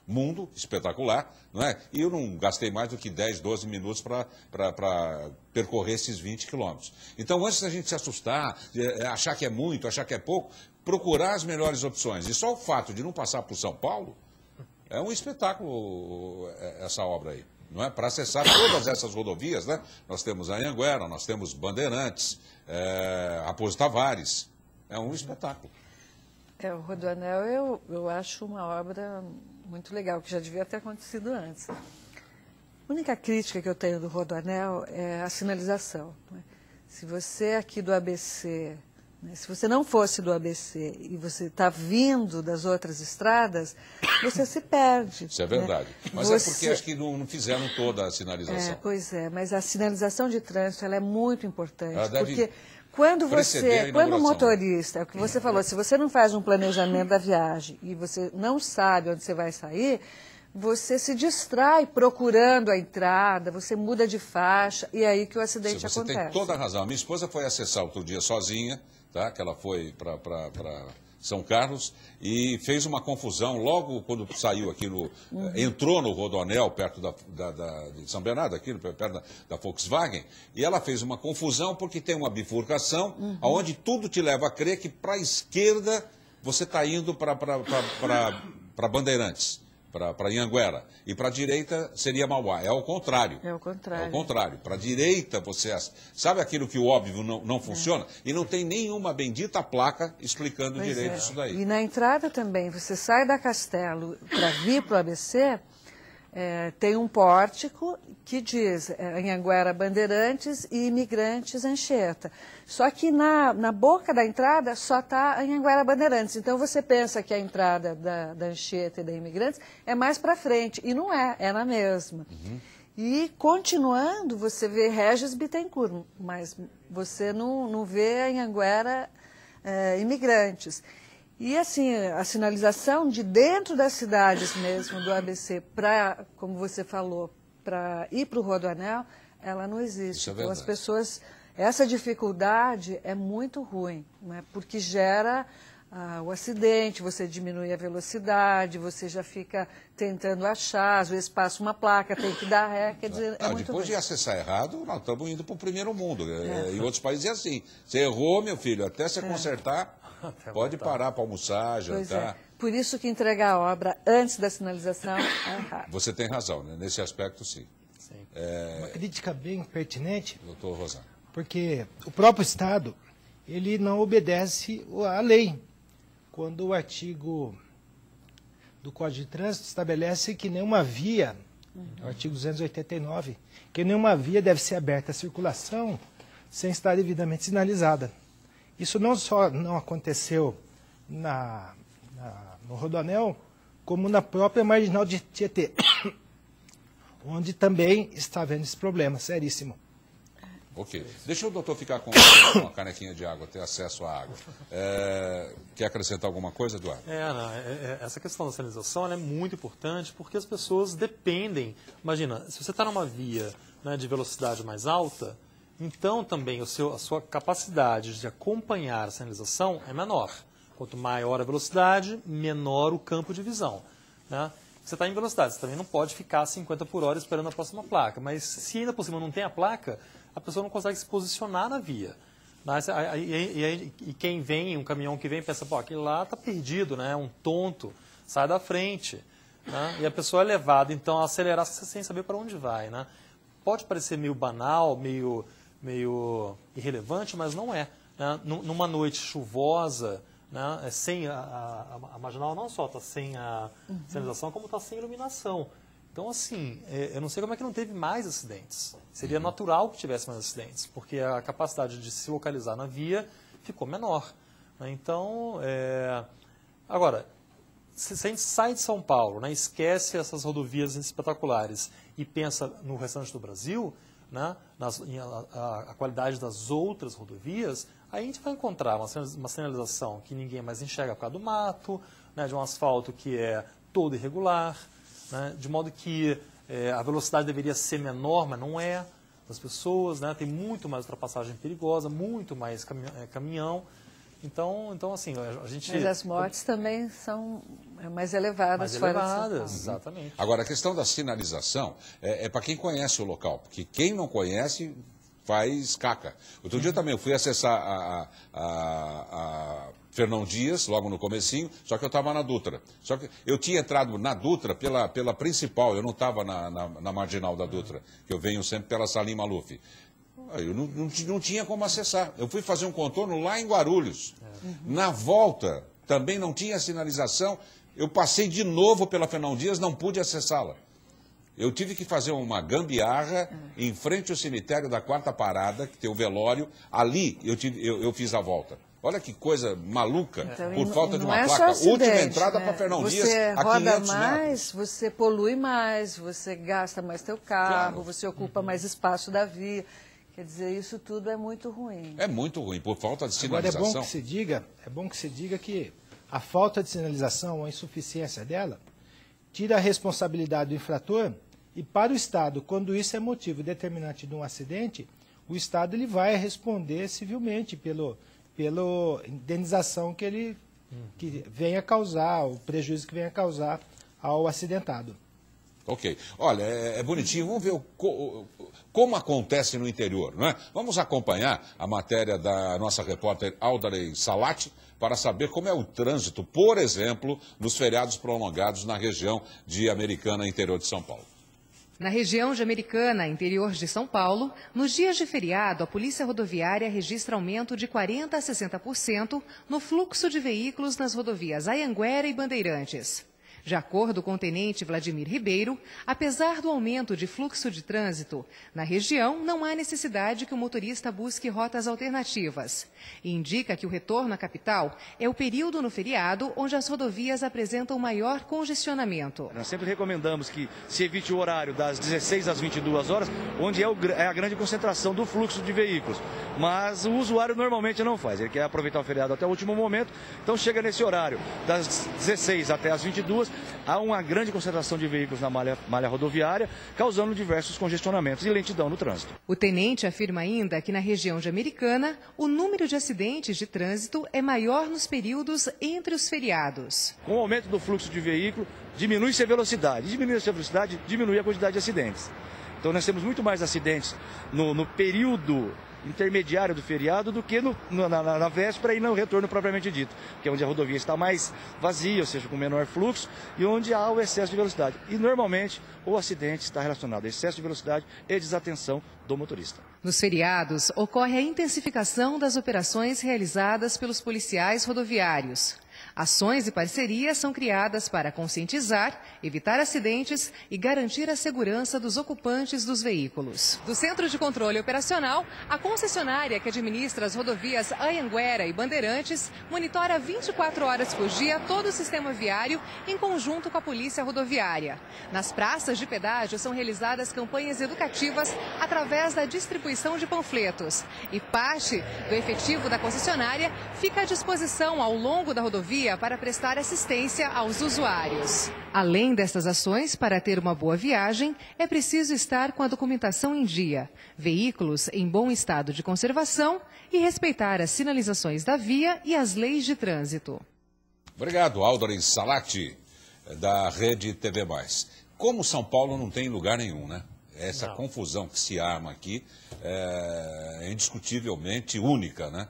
mundo, espetacular, não é? E eu não gastei mais do que 10, 12 minutos para percorrer esses 20 quilômetros. Então, antes da gente se assustar, achar que é muito, achar que é pouco, procurar as melhores opções. E só o fato de não passar por São Paulo é um espetáculo, essa obra aí. Não é? Para acessar todas essas rodovias, né? Nós temos a Anhanguera, nós temos Bandeirantes, Raposo Tavares. É um espetáculo. O Rodoanel eu acho uma obra muito legal, que já devia ter acontecido antes. A única crítica que eu tenho do Rodoanel é a sinalização. Né? Se você aqui do ABC, né, se você não fosse do ABC e você está vindo das outras estradas, você se perde. Isso é verdade. Né? Mas é porque acho que não fizeram toda a sinalização. Pois é, mas a sinalização de trânsito ela é muito importante. Ela deve... Quando o motorista, é o que você falou, se você não faz um planejamento da viagem e você não sabe onde você vai sair, você se distrai procurando a entrada, você muda de faixa e é aí que o acidente acontece. Você tem toda a razão. Minha esposa foi acessar outro dia sozinha, tá? Que ela foi para São Carlos e fez uma confusão logo quando saiu aqui entrou no Rodoanel perto de São Bernardo, aqui perto da Volkswagen, e ela fez uma confusão porque tem uma bifurcação onde tudo te leva a crer que para a esquerda você está indo para Bandeirantes, para Anhanguera, e para a direita seria Mauá. É o contrário. É o contrário. É o contrário. Para a direita você... Sabe aquilo que o óbvio não funciona? E não tem nenhuma bendita placa explicando direito isso daí. E na entrada também, você sai da Castelo para vir para o ABC, tem um pórtico que diz Anhanguera Bandeirantes e Imigrantes Anchieta. Só que na boca da entrada só está Anhanguera Bandeirantes. Então você pensa que a entrada da Anchieta e da Imigrantes é mais para frente. E não é na mesma. E continuando, você vê Regis Bittencourt, mas você não vê Anhanguera Imigrantes. E assim, a sinalização de dentro das cidades mesmo, do ABC, para, como você falou, para ir para o Rodoanel, ela não existe. Isso é então verdade. as pessoas, essa dificuldade é muito ruim, né? Porque gera o acidente, você diminui a velocidade, você já fica tentando achar, às vezes passa uma placa, tem que dar ré, quer dizer, é muito depois ruim. de acessar errado, nós estamos indo para o primeiro mundo. Em outros países é assim. Você errou, meu filho, até você consertar... Pode parar para almoçar, jantar. Por isso que entregar a obra antes da sinalização é errado. Você tem razão, né? Nesse aspecto, sim. Uma crítica bem pertinente. Doutor Rosano. Porque o próprio Estado, ele não obedece à lei. Quando o artigo do Código de Trânsito estabelece que nenhuma via, o artigo 289, que nenhuma via deve ser aberta à circulação sem estar devidamente sinalizada. Isso não só não aconteceu no Rodoanel, como na própria Marginal de Tietê, onde também está havendo esse problema seríssimo. Ok. Deixa o doutor ficar com uma canequinha de água, ter acesso à água. Quer acrescentar alguma coisa, Eduardo? Essa questão da sinalização é muito importante porque as pessoas dependem. Imagina, se você está numa via, né, de velocidade mais alta, então também a sua capacidade de acompanhar a sinalização é menor. Quanto maior a velocidade, menor o campo de visão. Né? Você está em velocidade, você também não pode ficar a 50 por hora esperando a próxima placa. Mas se ainda por cima não tem a placa, a pessoa não consegue se posicionar na via. E quem vem, um caminhão que vem, pensa, pô, aquele lá está perdido, né? É um tonto, sai da frente. né? E a pessoa é levada, então, a acelerar sem saber para onde vai, né? Pode parecer meio banal, meio irrelevante, mas não é, né? Numa noite chuvosa, né? Sem a marginal não só está sem a sinalização, como está sem iluminação. Então, assim, eu não sei como é que não teve mais acidentes. Seria natural que tivesse mais acidentes, porque a capacidade de se localizar na via ficou menor. Então, agora, se a gente sai de São Paulo, né, esquece essas rodovias espetaculares e pensa no restante do Brasil, né, a qualidade das outras rodovias, aí a gente vai encontrar uma sinalização que ninguém mais enxerga por causa do mato, né, de um asfalto que é todo irregular, né, de modo que a velocidade deveria ser menor, mas não é, das pessoas, né, tem muito mais ultrapassagem perigosa, muito mais caminhão. Então, assim, a gente... Mas as mortes também são mais elevadas fora de São Paulo. Exatamente. Agora, a questão da sinalização é para quem conhece o local, porque quem não conhece faz caca. Outro dia também eu fui acessar a Fernão Dias, logo no comecinho, só que eu estava na Dutra. Só que eu tinha entrado na Dutra pela principal, eu não estava na marginal da Dutra, que eu venho sempre pela Salim Maluf. Eu não tinha como acessar. Eu fui fazer um contorno lá em Guarulhos. Na volta, também não tinha sinalização. Eu passei de novo pela Fernão Dias, não pude acessá-la. Eu tive que fazer uma gambiarra em frente ao cemitério da Quarta Parada, que tem o velório. Ali eu fiz a volta. Olha que coisa maluca, então, por falta de uma é placa. Acidente, última entrada para Fernão Dias, a 500 Você roda metros. mais, você polui mais, você gasta mais teu carro, claro. Você ocupa mais espaço da via. Quer dizer, isso tudo é muito ruim. É muito ruim, por falta de sinalização. Agora é bom que se diga que a falta de sinalização, a insuficiência dela, tira a responsabilidade do infrator e para o Estado, quando isso é motivo determinante de um acidente, o Estado ele vai responder civilmente pela indenização que venha causar, o prejuízo que venha causar ao acidentado. Ok. Olha, é bonitinho. Vamos ver como acontece no interior, não é? Vamos acompanhar a matéria da nossa repórter Aldarei Salati para saber como é o trânsito, por exemplo, nos feriados prolongados na região de Americana, interior de São Paulo. Na região de Americana, interior de São Paulo, nos dias de feriado, a Polícia Rodoviária registra aumento de 40% a 60% no fluxo de veículos nas rodovias Anhanguera e Bandeirantes. De acordo com o tenente Vladimir Ribeiro, apesar do aumento de fluxo de trânsito, na região não há necessidade que o motorista busque rotas alternativas. E indica que o retorno à capital é o período no feriado onde as rodovias apresentam maior congestionamento. Nós sempre recomendamos que se evite o horário das 16 às 22 horas, onde é a grande concentração do fluxo de veículos. Mas o usuário normalmente não faz, ele quer aproveitar o feriado até o último momento, então chega nesse horário das 16 até as 22, há uma grande concentração de veículos na malha rodoviária, causando diversos congestionamentos e lentidão no trânsito. O tenente afirma ainda que na região de Americana, o número de acidentes de trânsito é maior nos períodos entre os feriados. Com o aumento do fluxo de veículo, diminui-se a velocidade. Diminui-se a velocidade, diminui a quantidade de acidentes. Então nós temos muito mais acidentes no período intermediário do feriado do que na véspera e no retorno propriamente dito, que é onde a rodovia está mais vazia, ou seja, com menor fluxo, e onde há o excesso de velocidade. E normalmente o acidente está relacionado a excesso de velocidade e desatenção do motorista. Nos feriados, ocorre a intensificação das operações realizadas pelos policiais rodoviários. Ações e parcerias são criadas para conscientizar, evitar acidentes e garantir a segurança dos ocupantes dos veículos. Do Centro de Controle Operacional, a concessionária que administra as rodovias Anhanguera e Bandeirantes monitora 24 horas por dia todo o sistema viário em conjunto com a Polícia Rodoviária. Nas praças de pedágio são realizadas campanhas educativas através da distribuição de panfletos. E parte do efetivo da concessionária fica à disposição ao longo da rodovia para prestar assistência aos usuários. Além destas ações, para ter uma boa viagem, é preciso estar com a documentação em dia, veículos em bom estado de conservação e respeitar as sinalizações da via e as leis de trânsito. Obrigado, Aldarei Salati, da Rede TV+. Como São Paulo não tem lugar nenhum, né? Essa confusão que se arma aqui é indiscutivelmente única, né?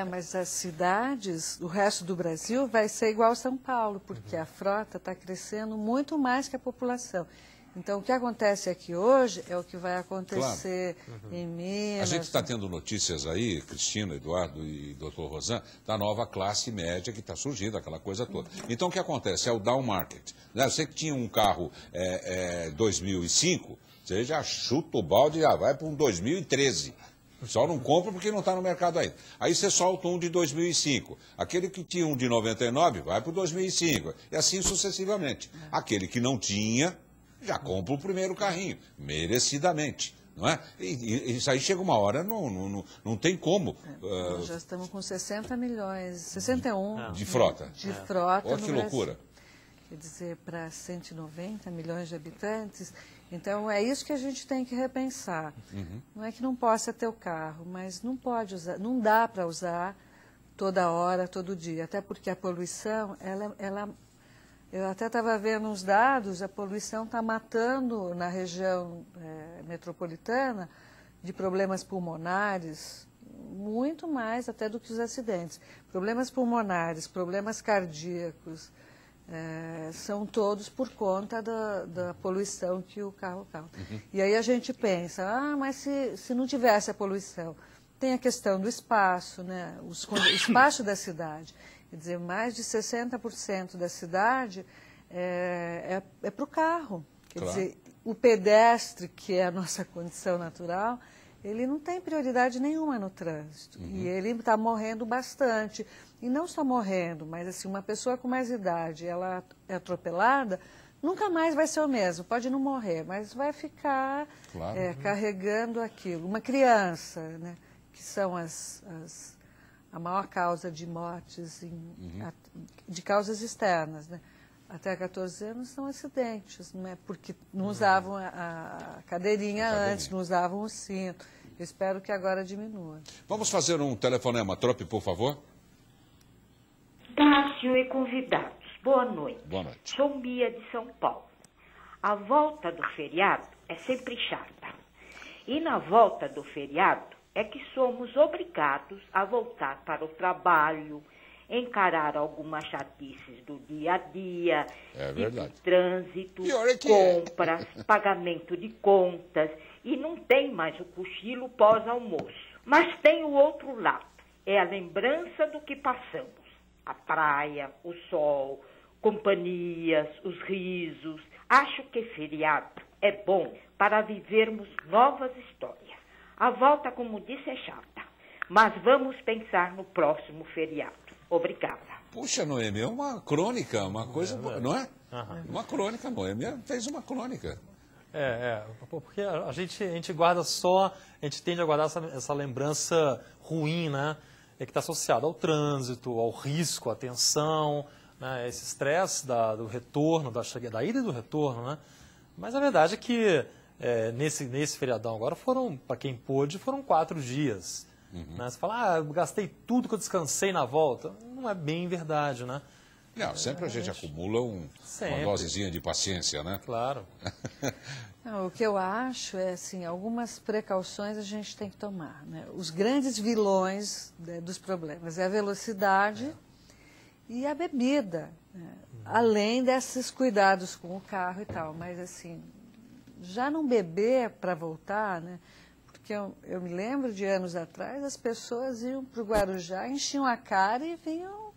Mas as cidades, o resto do Brasil vai ser igual a São Paulo, porque a frota está crescendo muito mais que a população. Então, o que acontece aqui hoje é o que vai acontecer em Minas. A gente está tendo notícias aí, Cristina, Eduardo e doutor Rosan, da nova classe média que está surgindo, aquela coisa toda. Então, o que acontece? É o down market. Você que tinha um carro 2005, você já chuta o balde e já vai para um 2013. Só não compra porque não está no mercado ainda. Aí você solta um de 2005. Aquele que tinha um de 99 vai para o 2005. E assim sucessivamente. Aquele que não tinha, já compra o primeiro carrinho, merecidamente. Não é? E isso aí chega uma hora, não tem como. Nós já estamos com 60 milhões, 61 de frota. De frota Olha que loucura. Quer dizer, para 190 milhões de habitantes. Então, é isso que a gente tem que repensar. Não é que não possa ter o carro, mas não pode usar, não dá para usar toda hora, todo dia. Até porque a poluição, eu até estava vendo uns dados, a poluição está matando na região metropolitana de problemas pulmonares, muito mais até do que os acidentes. Problemas pulmonares, problemas cardíacos, são todos por conta da poluição que o carro causa. E aí a gente pensa, mas se não tivesse a poluição, tem a questão do espaço, né? O espaço da cidade. Quer dizer, mais de 60% da cidade é para o carro. Quer dizer, o pedestre, que é a nossa condição natural, ele não tem prioridade nenhuma no trânsito. E ele está morrendo bastante. E não só morrendo, mas assim, uma pessoa com mais idade, ela é atropelada, nunca mais vai ser o mesmo. Pode não morrer, mas vai ficar carregando aquilo. Uma criança, né, que são a maior causa de mortes de causas externas, né? Até 14 anos são acidentes, né? Porque não usavam a cadeirinha antes, não usavam o cinto. Eu espero que agora diminua. Vamos fazer um telefonema, Trope, por favor? Tássio e convidados, boa noite. Boa noite. Sou Mia de São Paulo. A volta do feriado é sempre chata. E na volta do feriado é que somos obrigados a voltar para o trabalho, encarar algumas chatices do dia a dia, de trânsito, compras, pagamento de contas, e não tem mais o cochilo pós-almoço. Mas tem o outro lado, é a lembrança do que passamos. A praia, o sol, companhias, os risos. Acho que feriado é bom para vivermos novas histórias. A volta, como disse, é chata, mas vamos pensar no próximo feriado. Obrigada. Puxa, Noemi, é uma crônica, uma coisa, não é? Uma crônica, Noemi fez uma crônica. Porque a gente guarda só, a gente tende a guardar essa lembrança ruim, né? Que está associada ao trânsito, ao risco, à tensão, né? Esse estresse do retorno, da ida e do retorno, né? Mas a verdade é que nesse feriadão agora para quem pôde, foram 4 dias. Né? Você fala, eu gastei tudo que eu descansei na volta. Não é bem verdade, né? Não, sempre a gente acumula uma dosezinha de paciência, né? Claro. Não, o que eu acho é, assim, algumas precauções a gente tem que tomar, né? Os grandes vilões dos problemas é a velocidade e a bebida, né? Além desses cuidados com o carro e tal. Mas, assim, já não beber para voltar, né? Porque eu me lembro de anos atrás, as pessoas iam para o Guarujá, enchiam a cara e vinham,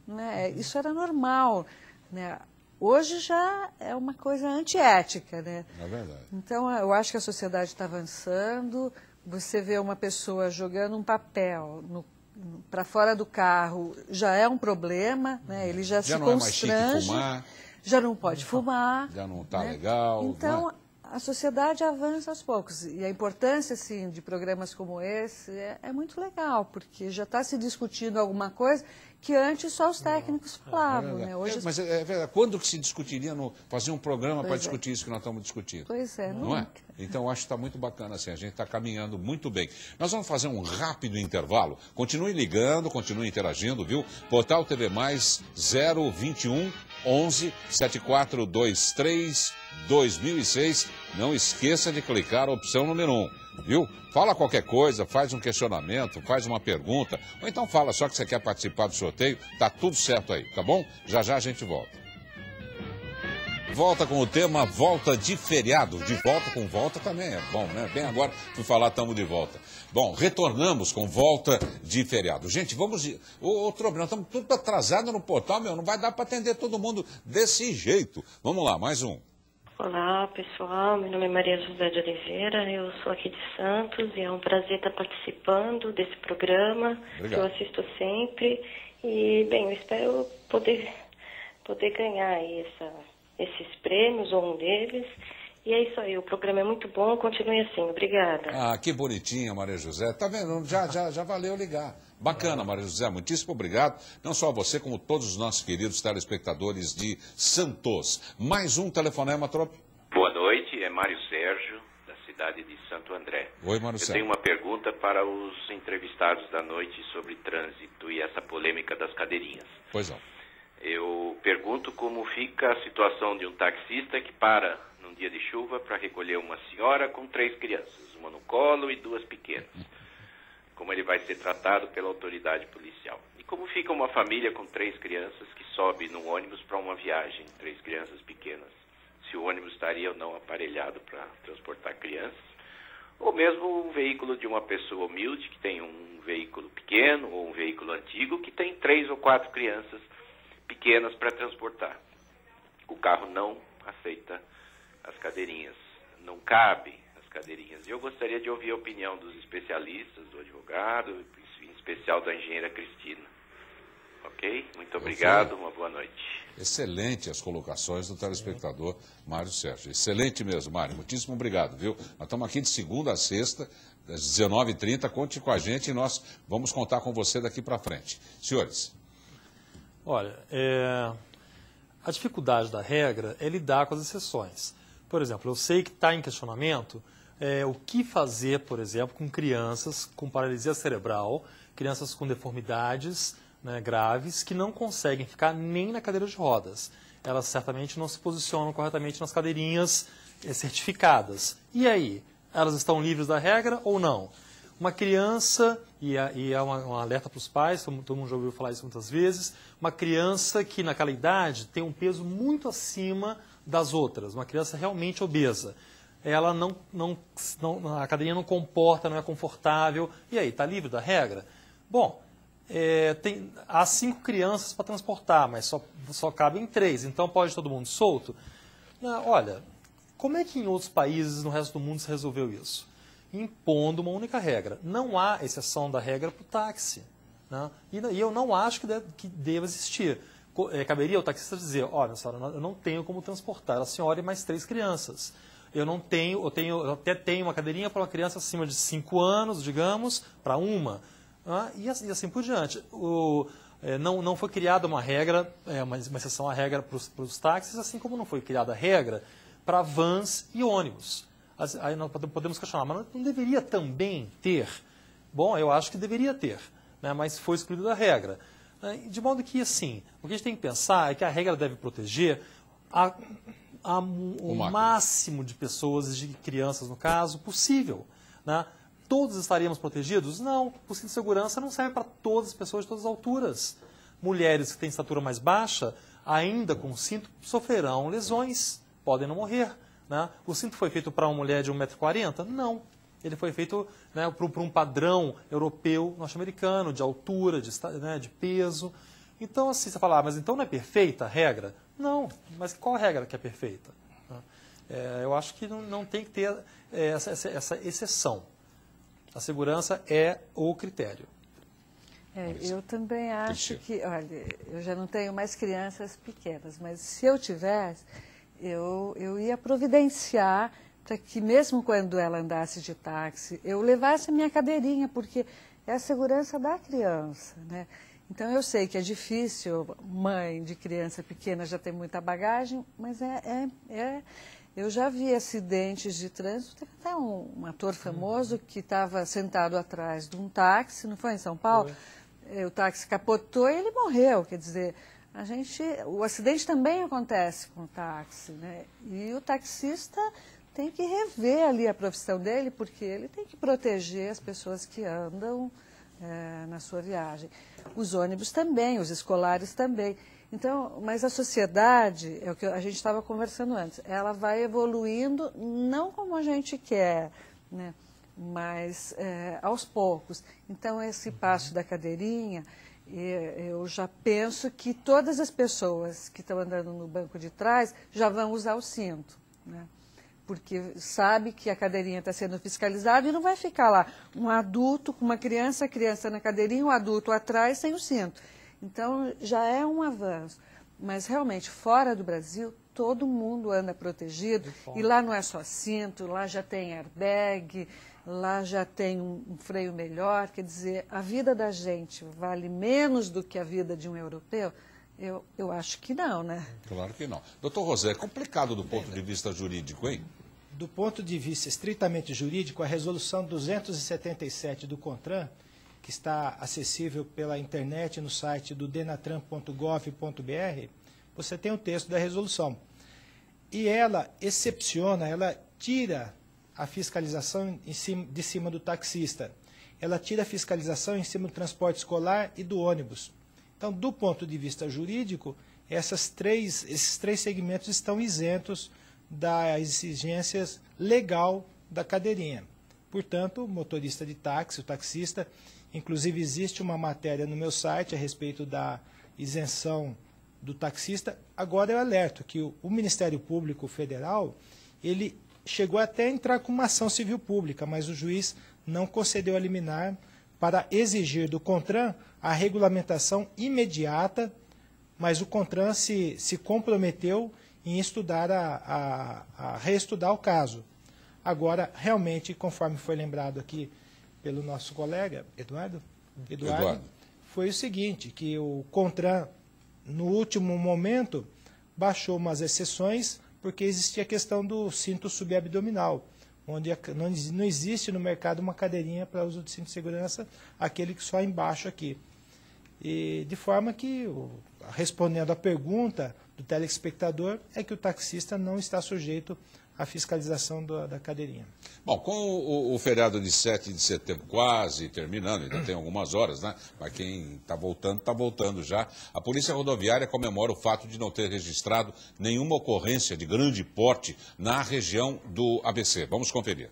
né? Isso era normal, né? Hoje já é uma coisa antiética, né? É verdade. Então, eu acho que a sociedade está avançando. Você vê uma pessoa jogando um papel para fora do carro, já é um problema, né? Ele já se constrange. Já não é mais chique fumar. Já não pode fumar. Já não está né? legal. Então, a sociedade avança aos poucos. E a importância, assim, de programas como esse é muito legal, porque já está se discutindo alguma coisa que antes só os técnicos falavam. Né? Hoje... Mas é verdade. Quando que se discutiria, fazer um programa para discutir isso que nós estamos discutindo? Pois é, não é? Então, acho que está muito bacana assim, a gente está caminhando muito bem. Nós vamos fazer um rápido intervalo. Continue ligando, continue interagindo, viu? Portal TV Mais 021 11 7423 2006. Não esqueça de clicar a opção número 1. viu? Fala qualquer coisa, faz um questionamento, faz uma pergunta, ou então fala só que você quer participar do sorteio, tá tudo certo aí, tá bom? Já já a gente volta. Volta com o tema volta de feriado. De volta com volta também é bom, né? Bem agora, fui falar, estamos de volta. Bom, retornamos com volta de feriado. Gente, vamos... Ô, Trobrão, estamos tudo atrasado no portal, meu. Não vai dar para atender todo mundo desse jeito. Vamos lá, mais um. Olá, pessoal. Meu nome é Maria José de Oliveira. Eu sou aqui de Santos e é um prazer estar participando desse programa. Obrigado. Que eu assisto sempre. E, bem, eu espero poder ganhar aí esses prêmios, ou um deles. E é isso aí, o programa é muito bom, continue assim, obrigada. Ah, que bonitinha, Maria José. Tá vendo? Já valeu ligar. Bacana, Maria José, muitíssimo obrigado. Não só a você, como todos os nossos queridos telespectadores de Santos. Mais um telefonema, Trope. Boa noite, é Mário Sérgio, da cidade de Santo André. Oi, Mário Sérgio. Eu tenho uma pergunta para os entrevistados da noite sobre trânsito e essa polêmica das cadeirinhas. Pois não. Eu pergunto como fica a situação de um taxista que para num dia de chuva para recolher uma senhora com 3 crianças, uma no colo e 2 pequenas. Como ele vai ser tratado pela autoridade policial. E como fica uma família com 3 crianças que sobe num ônibus para uma viagem, 3 crianças pequenas. Se o ônibus estaria ou não aparelhado para transportar crianças. Ou mesmo um veículo de uma pessoa humilde que tem um veículo pequeno ou um veículo antigo que tem 3 ou 4 crianças pequenas para transportar. O carro não aceita as cadeirinhas, não cabe as cadeirinhas. E eu gostaria de ouvir a opinião dos especialistas, do advogado, em especial da engenheira Cristina. Ok? Muito obrigado, uma boa noite. Excelente as colocações do telespectador Mário Sérgio. Excelente mesmo, Mário. Muitíssimo obrigado, viu? Nós estamos aqui de segunda a sexta, às 19h30. Conte com a gente e nós vamos contar com você daqui para frente. Senhores. Olha, a dificuldade da regra é lidar com as exceções. Por exemplo, eu sei que está em questionamento o que fazer, por exemplo, com crianças com paralisia cerebral, crianças com deformidades, né, graves, que não conseguem ficar nem na cadeira de rodas. Elas certamente não se posicionam corretamente nas cadeirinhas certificadas. E aí? Elas estão livres da regra ou não? Uma criança, e é um alerta para os pais, todo mundo já ouviu falar isso muitas vezes, uma criança que naquela idade tem um peso muito acima das outras, uma criança realmente obesa. Ela a cadeirinha não comporta, não é confortável, e aí, está livre da regra? Bom, há 5 crianças para transportar, mas só cabem 3, então pode todo mundo solto? Olha, como é que em outros países, no resto do mundo, se resolveu isso? Impondo uma única regra. Não há exceção da regra para o táxi. Né? E eu não acho que deva existir. Caberia ao taxista dizer, olha, senhora, eu não tenho como transportar a senhora e mais 3 crianças. Eu até tenho uma cadeirinha para uma criança acima de 5 anos, digamos, para uma. E assim por diante. Não foi criada uma regra, uma exceção à regra para os táxis, assim como não foi criada a regra para vans e ônibus. Aí nós podemos questionar, mas não deveria também ter? Bom, eu acho que deveria ter, né, mas foi excluído da regra. De modo que, assim, o que a gente tem que pensar é que a regra deve proteger o máximo de pessoas, de crianças, no caso, possível. Né? Todos estaríamos protegidos? Não. O cinto de segurança não serve para todas as pessoas de todas as alturas. Mulheres que têm estatura mais baixa, ainda com cinto, sofrerão lesões, podem não morrer. Né? O cinto foi feito para uma mulher de 1,40 m? Não. Ele foi feito, né, para um padrão europeu, norte-americano, de altura, de peso. Então, assim, você fala, mas então não é perfeita a regra? Não, mas qual a regra que é perfeita? Eu acho que não tem que ter essa exceção. A segurança é o critério. Eu também acho que, olha, eu já não tenho mais crianças pequenas, mas se eu tivesse, eu ia providenciar para que, mesmo quando ela andasse de táxi, eu levasse a minha cadeirinha, porque é a segurança da criança, né? Então, eu sei que é difícil, mãe de criança pequena já tem muita bagagem, mas eu já vi acidentes de trânsito. Teve até um ator famoso que estava sentado atrás de um táxi, não foi em São Paulo? O táxi capotou e ele morreu. Quer dizer, o acidente também acontece com o táxi, né? E o taxista tem que rever ali a profissão dele, porque ele tem que proteger as pessoas que andam na sua viagem. Os ônibus também, os escolares também. Então, mas a sociedade, é o que a gente estava conversando antes, ela vai evoluindo, não como a gente quer, né? Mas aos poucos. Então, esse passo da cadeirinha, eu já penso que todas as pessoas que estão andando no banco de trás já vão usar o cinto, né? Porque sabe que a cadeirinha está sendo fiscalizada e não vai ficar lá um adulto com uma criança, a criança na cadeirinha, o adulto atrás sem o cinto. Então, já é um avanço. Mas, realmente, fora do Brasil, todo mundo anda protegido. E lá não é só cinto, lá já tem airbag, lá já tem um freio melhor. Quer dizer, a vida da gente vale menos do que a vida de um europeu? Eu acho que não, né? Claro que não. Doutor José, é complicado do ponto de vista jurídico, hein? Do ponto de vista estritamente jurídico, a resolução 277 do CONTRAN, que está acessível pela internet no site do denatran.gov.br, você tem o texto da resolução. E ela excepciona, ela tira a fiscalização de cima do taxista. Ela tira a fiscalização em cima do transporte escolar e do ônibus. Então, do ponto de vista jurídico, esses três segmentos estão isentos das exigências legal da cadeirinha. Portanto, o motorista de táxi, o taxista, inclusive existe uma matéria no meu site a respeito da isenção do taxista. Agora eu alerto que o Ministério Público Federal, ele chegou até a entrar com uma ação civil pública, mas o juiz não concedeu a liminar para exigir do CONTRAN a regulamentação imediata, mas o CONTRAN se comprometeu em estudar a reestudar o caso. Agora, realmente, conforme foi lembrado aqui pelo nosso colega, Eduardo, foi o seguinte, que o CONTRAN, no último momento, baixou umas exceções, porque existia a questão do cinto subabdominal, onde não existe no mercado uma cadeirinha para uso de cinto de segurança, aquele que só embaixo aqui. E de forma que, respondendo à pergunta do telespectador, é que o taxista não está sujeito à fiscalização da cadeirinha. Bom, com o feriado de 7 de setembro quase terminando, ainda tem algumas horas, né? Mas quem está voltando já. A Polícia Rodoviária comemora o fato de não ter registrado nenhuma ocorrência de grande porte na região do ABC. Vamos conferir.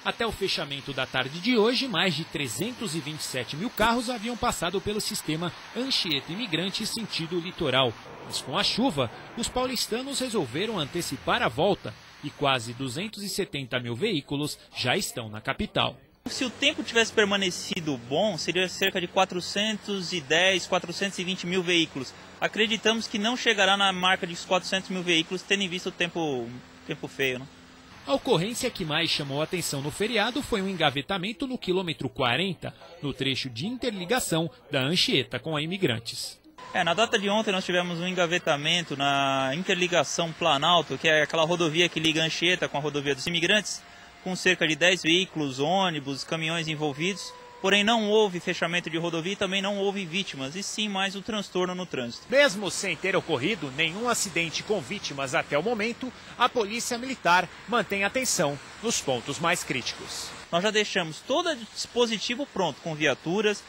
Até o fechamento da tarde de hoje, mais de 327 mil carros haviam passado pelo sistema Anchieta Imigrante sentido litoral. Mas com a chuva, os paulistanos resolveram antecipar a volta e quase 270 mil veículos já estão na capital. Se o tempo tivesse permanecido bom, seria cerca de 410, 420 mil veículos. Acreditamos que não chegará na marca de 400 mil veículos, tendo em vista o tempo feio, né? A ocorrência que mais chamou a atenção no feriado foi um engavetamento no quilômetro 40, no trecho de interligação da Anchieta com a Imigrantes. Na data de ontem nós tivemos um engavetamento na interligação Planalto, que é aquela rodovia que liga a Anchieta com a rodovia dos Imigrantes, com cerca de 10 veículos, ônibus, caminhões envolvidos. Porém, não houve fechamento de rodovia e também não houve vítimas, e sim mais o transtorno no trânsito. Mesmo sem ter ocorrido nenhum acidente com vítimas até o momento, a Polícia Militar mantém atenção nos pontos mais críticos. Nós já deixamos todo o dispositivo pronto, com viaturas,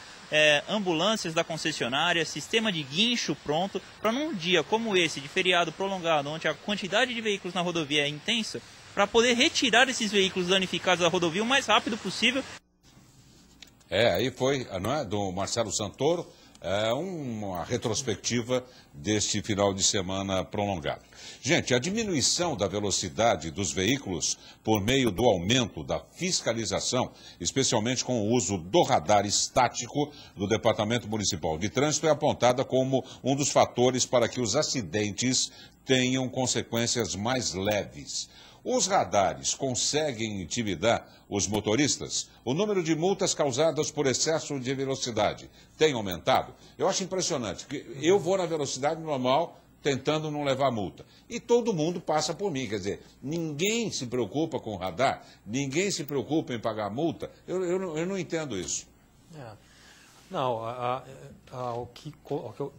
ambulâncias da concessionária, sistema de guincho pronto, para num dia como esse, de feriado prolongado, onde a quantidade de veículos na rodovia é intensa, para poder retirar esses veículos danificados da rodovia o mais rápido possível. Aí foi, não é, do Marcelo Santoro, uma retrospectiva deste final de semana prolongado. Gente, a diminuição da velocidade dos veículos por meio do aumento da fiscalização, especialmente com o uso do radar estático do Departamento Municipal de Trânsito, é apontada como um dos fatores para que os acidentes tenham consequências mais leves. Os radares conseguem intimidar os motoristas? O número de multas causadas por excesso de velocidade tem aumentado? Eu acho impressionante, porque eu vou na velocidade normal tentando não levar multa. E todo mundo passa por mim, quer dizer, ninguém se preocupa com o radar, ninguém se preocupa em pagar multa. Eu não entendo isso. Não,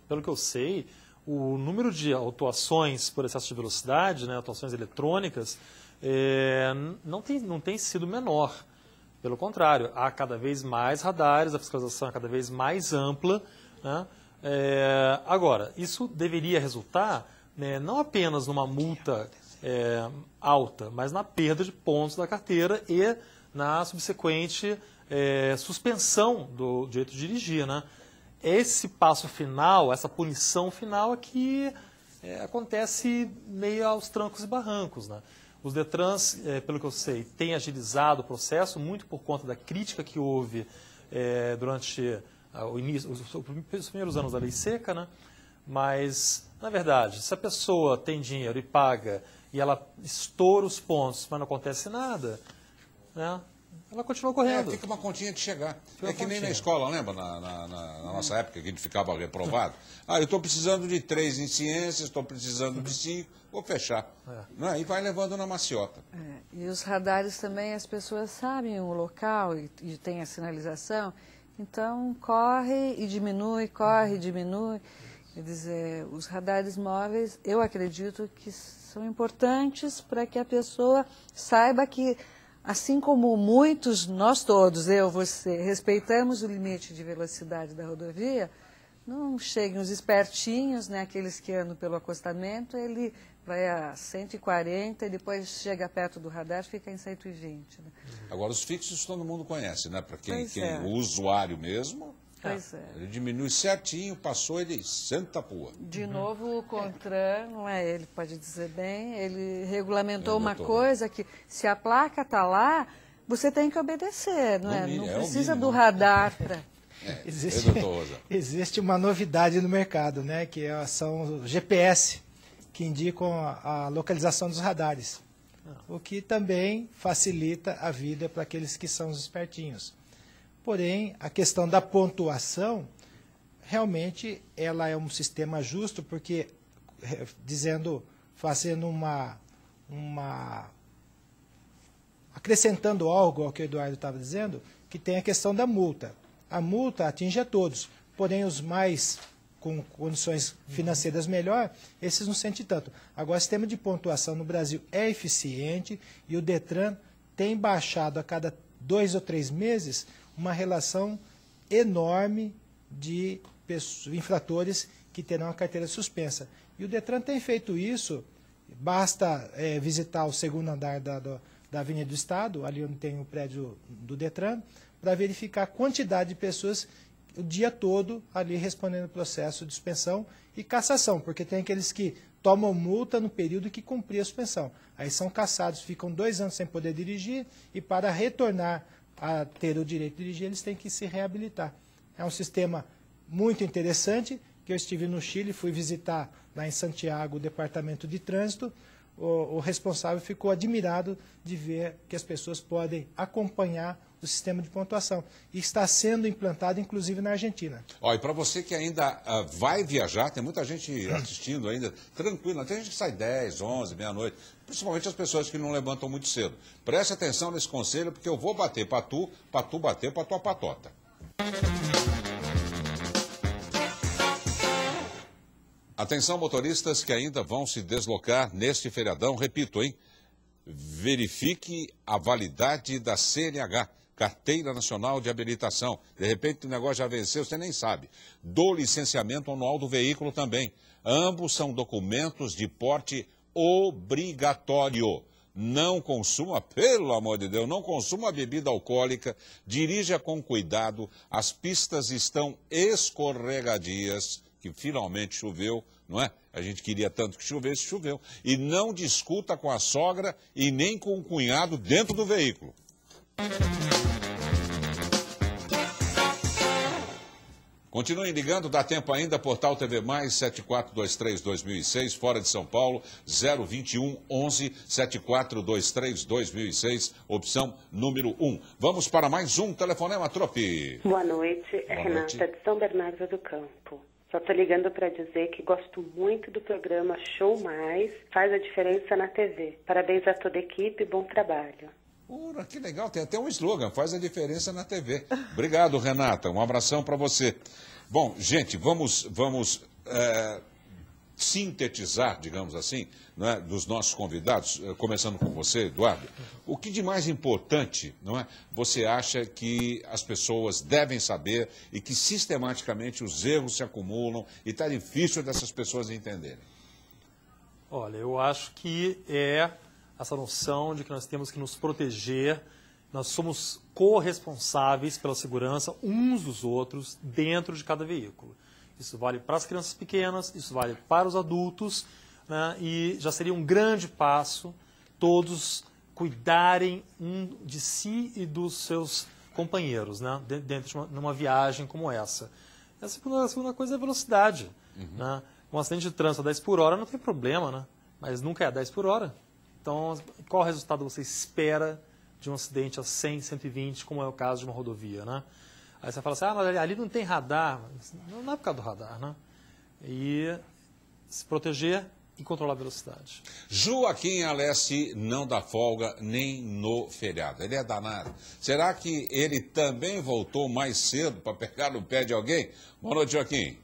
pelo que eu sei, o número de autuações por excesso de velocidade, né, autuações eletrônicas, não tem sido menor. Pelo contrário, há cada vez mais radares, a fiscalização é cada vez mais ampla, né? Agora, isso deveria resultar, né, não apenas numa multa alta, mas na perda de pontos da carteira e na subsequente suspensão do direito de dirigir, né? Esse passo final, essa punição final é que acontece meio aos trancos e barrancos, né? Os Detrans, pelo que eu sei, têm agilizado o processo, muito por conta da crítica que houve durante os primeiros anos da lei seca, né? Mas, na verdade, se a pessoa tem dinheiro e paga e ela estoura os pontos, mas não acontece nada, né? Ela continua correndo. Fica uma continha de chegar. É que nem na escola, lembra? Na nossa época, que a gente ficava reprovado. Eu estou precisando de 3 em ciências, estou precisando de 5, vou fechar. E vai levando na maciota. E os radares também, as pessoas sabem o local e tem a sinalização, então corre e diminui, corre e diminui. Quer dizer, os radares móveis, eu acredito que são importantes para que a pessoa saiba que, assim como muitos, nós todos, eu, você, respeitamos o limite de velocidade da rodovia, não cheguem os espertinhos, né, aqueles que andam pelo acostamento, ele vai a 140 e depois chega perto do radar, fica em 120. Né? Agora, os fixos todo mundo conhece, né? Para quem o usuário mesmo, ele diminui certinho, passou, ele senta a pua. De novo, o CONTRAN, não é ele, pode dizer bem, ele regulamentou uma coisa que, se a placa está lá, você tem que obedecer, não é? Não precisa do radar para... Existe uma novidade no mercado, né? Que são os GPS, que indicam a localização dos radares, o que também facilita a vida para aqueles que são os espertinhos. Porém, a questão da pontuação, realmente, ela é um sistema justo, porque, fazendo acrescentando algo ao que o Eduardo estava dizendo, que tem a questão da multa. A multa atinge a todos, porém os mais com condições financeiras melhor, esses não sentem tanto. Agora, o sistema de pontuação no Brasil é eficiente e o Detran tem baixado a cada 2 ou 3 meses uma relação enorme de infratores que terão a carteira suspensa. E o Detran tem feito isso, basta visitar o segundo andar da Avenida do Estado, ali onde tem o prédio do Detran, para verificar a quantidade de pessoas o dia todo ali respondendo o processo de suspensão e cassação, porque tem aqueles que tomam multa no período que cumprir a suspensão. Aí são cassados, ficam 2 anos sem poder dirigir e para retornar a ter o direito de dirigir, eles têm que se reabilitar. É um sistema muito interessante, que eu estive no Chile, fui visitar lá em Santiago o departamento de trânsito, o responsável ficou admirado de ver que as pessoas podem acompanhar o sistema de pontuação. E está sendo implantado, inclusive, na Argentina. E para você que ainda vai viajar, tem muita gente assistindo ainda, tranquilo, tem gente que sai 10, 11, meia-noite, principalmente as pessoas que não levantam muito cedo. Preste atenção nesse conselho, porque eu vou bater para tu bater para tua patota. Atenção, motoristas que ainda vão se deslocar neste feriadão, repito, hein? Verifique a validade da CNH, Carteira Nacional de Habilitação. De repente o negócio já venceu, você nem sabe. Do licenciamento anual do veículo também. Ambos são documentos de porte obrigatório. Não consuma, pelo amor de Deus, não consuma bebida alcoólica, dirija com cuidado, as pistas estão escorregadias, que finalmente choveu, não é? A gente queria tanto que chovesse, choveu. E não discuta com a sogra e nem com o cunhado dentro do veículo. Continuem ligando, dá tempo ainda, Portal TV Mais 7423-2006, fora de São Paulo, 021 11 7423-2006, opção número 1. Vamos para mais um telefonema, Tropi. Boa noite, Renata de São Bernardo do Campo. Só estou ligando para dizer que gosto muito do programa Show Mais, faz a diferença na TV. Parabéns a toda a equipe, bom trabalho. Ora, que legal, tem até um slogan, faz a diferença na TV. Obrigado, Renata, um abração para você. Bom, gente, vamos sintetizar, digamos assim, não é, dos nossos convidados, começando com você, Eduardo, o que de mais importante, não é, você acha que as pessoas devem saber e que sistematicamente os erros se acumulam e está difícil dessas pessoas entenderem? Olha, eu acho que é essa noção de que nós temos que nos proteger, nós somos corresponsáveis pela segurança uns dos outros dentro de cada veículo. Isso vale para as crianças pequenas, isso vale para os adultos, né? E já seria um grande passo todos cuidarem de si e dos seus companheiros, né? Dentro de uma viagem como essa. A segunda coisa é a velocidade. Né? Um acidente de trânsito a 10 por hora não tem problema, né? Mas nunca é a 10 por hora. Então, qual resultado você espera de um acidente a 100, 120, como é o caso de uma rodovia, né? Aí você fala assim, ali não tem radar. Não é por causa do radar, né? E se proteger e controlar a velocidade. Joaquim Alessi não dá folga nem no feriado. Ele é danado. Será que ele também voltou mais cedo para pegar no pé de alguém? Boa noite, Joaquim.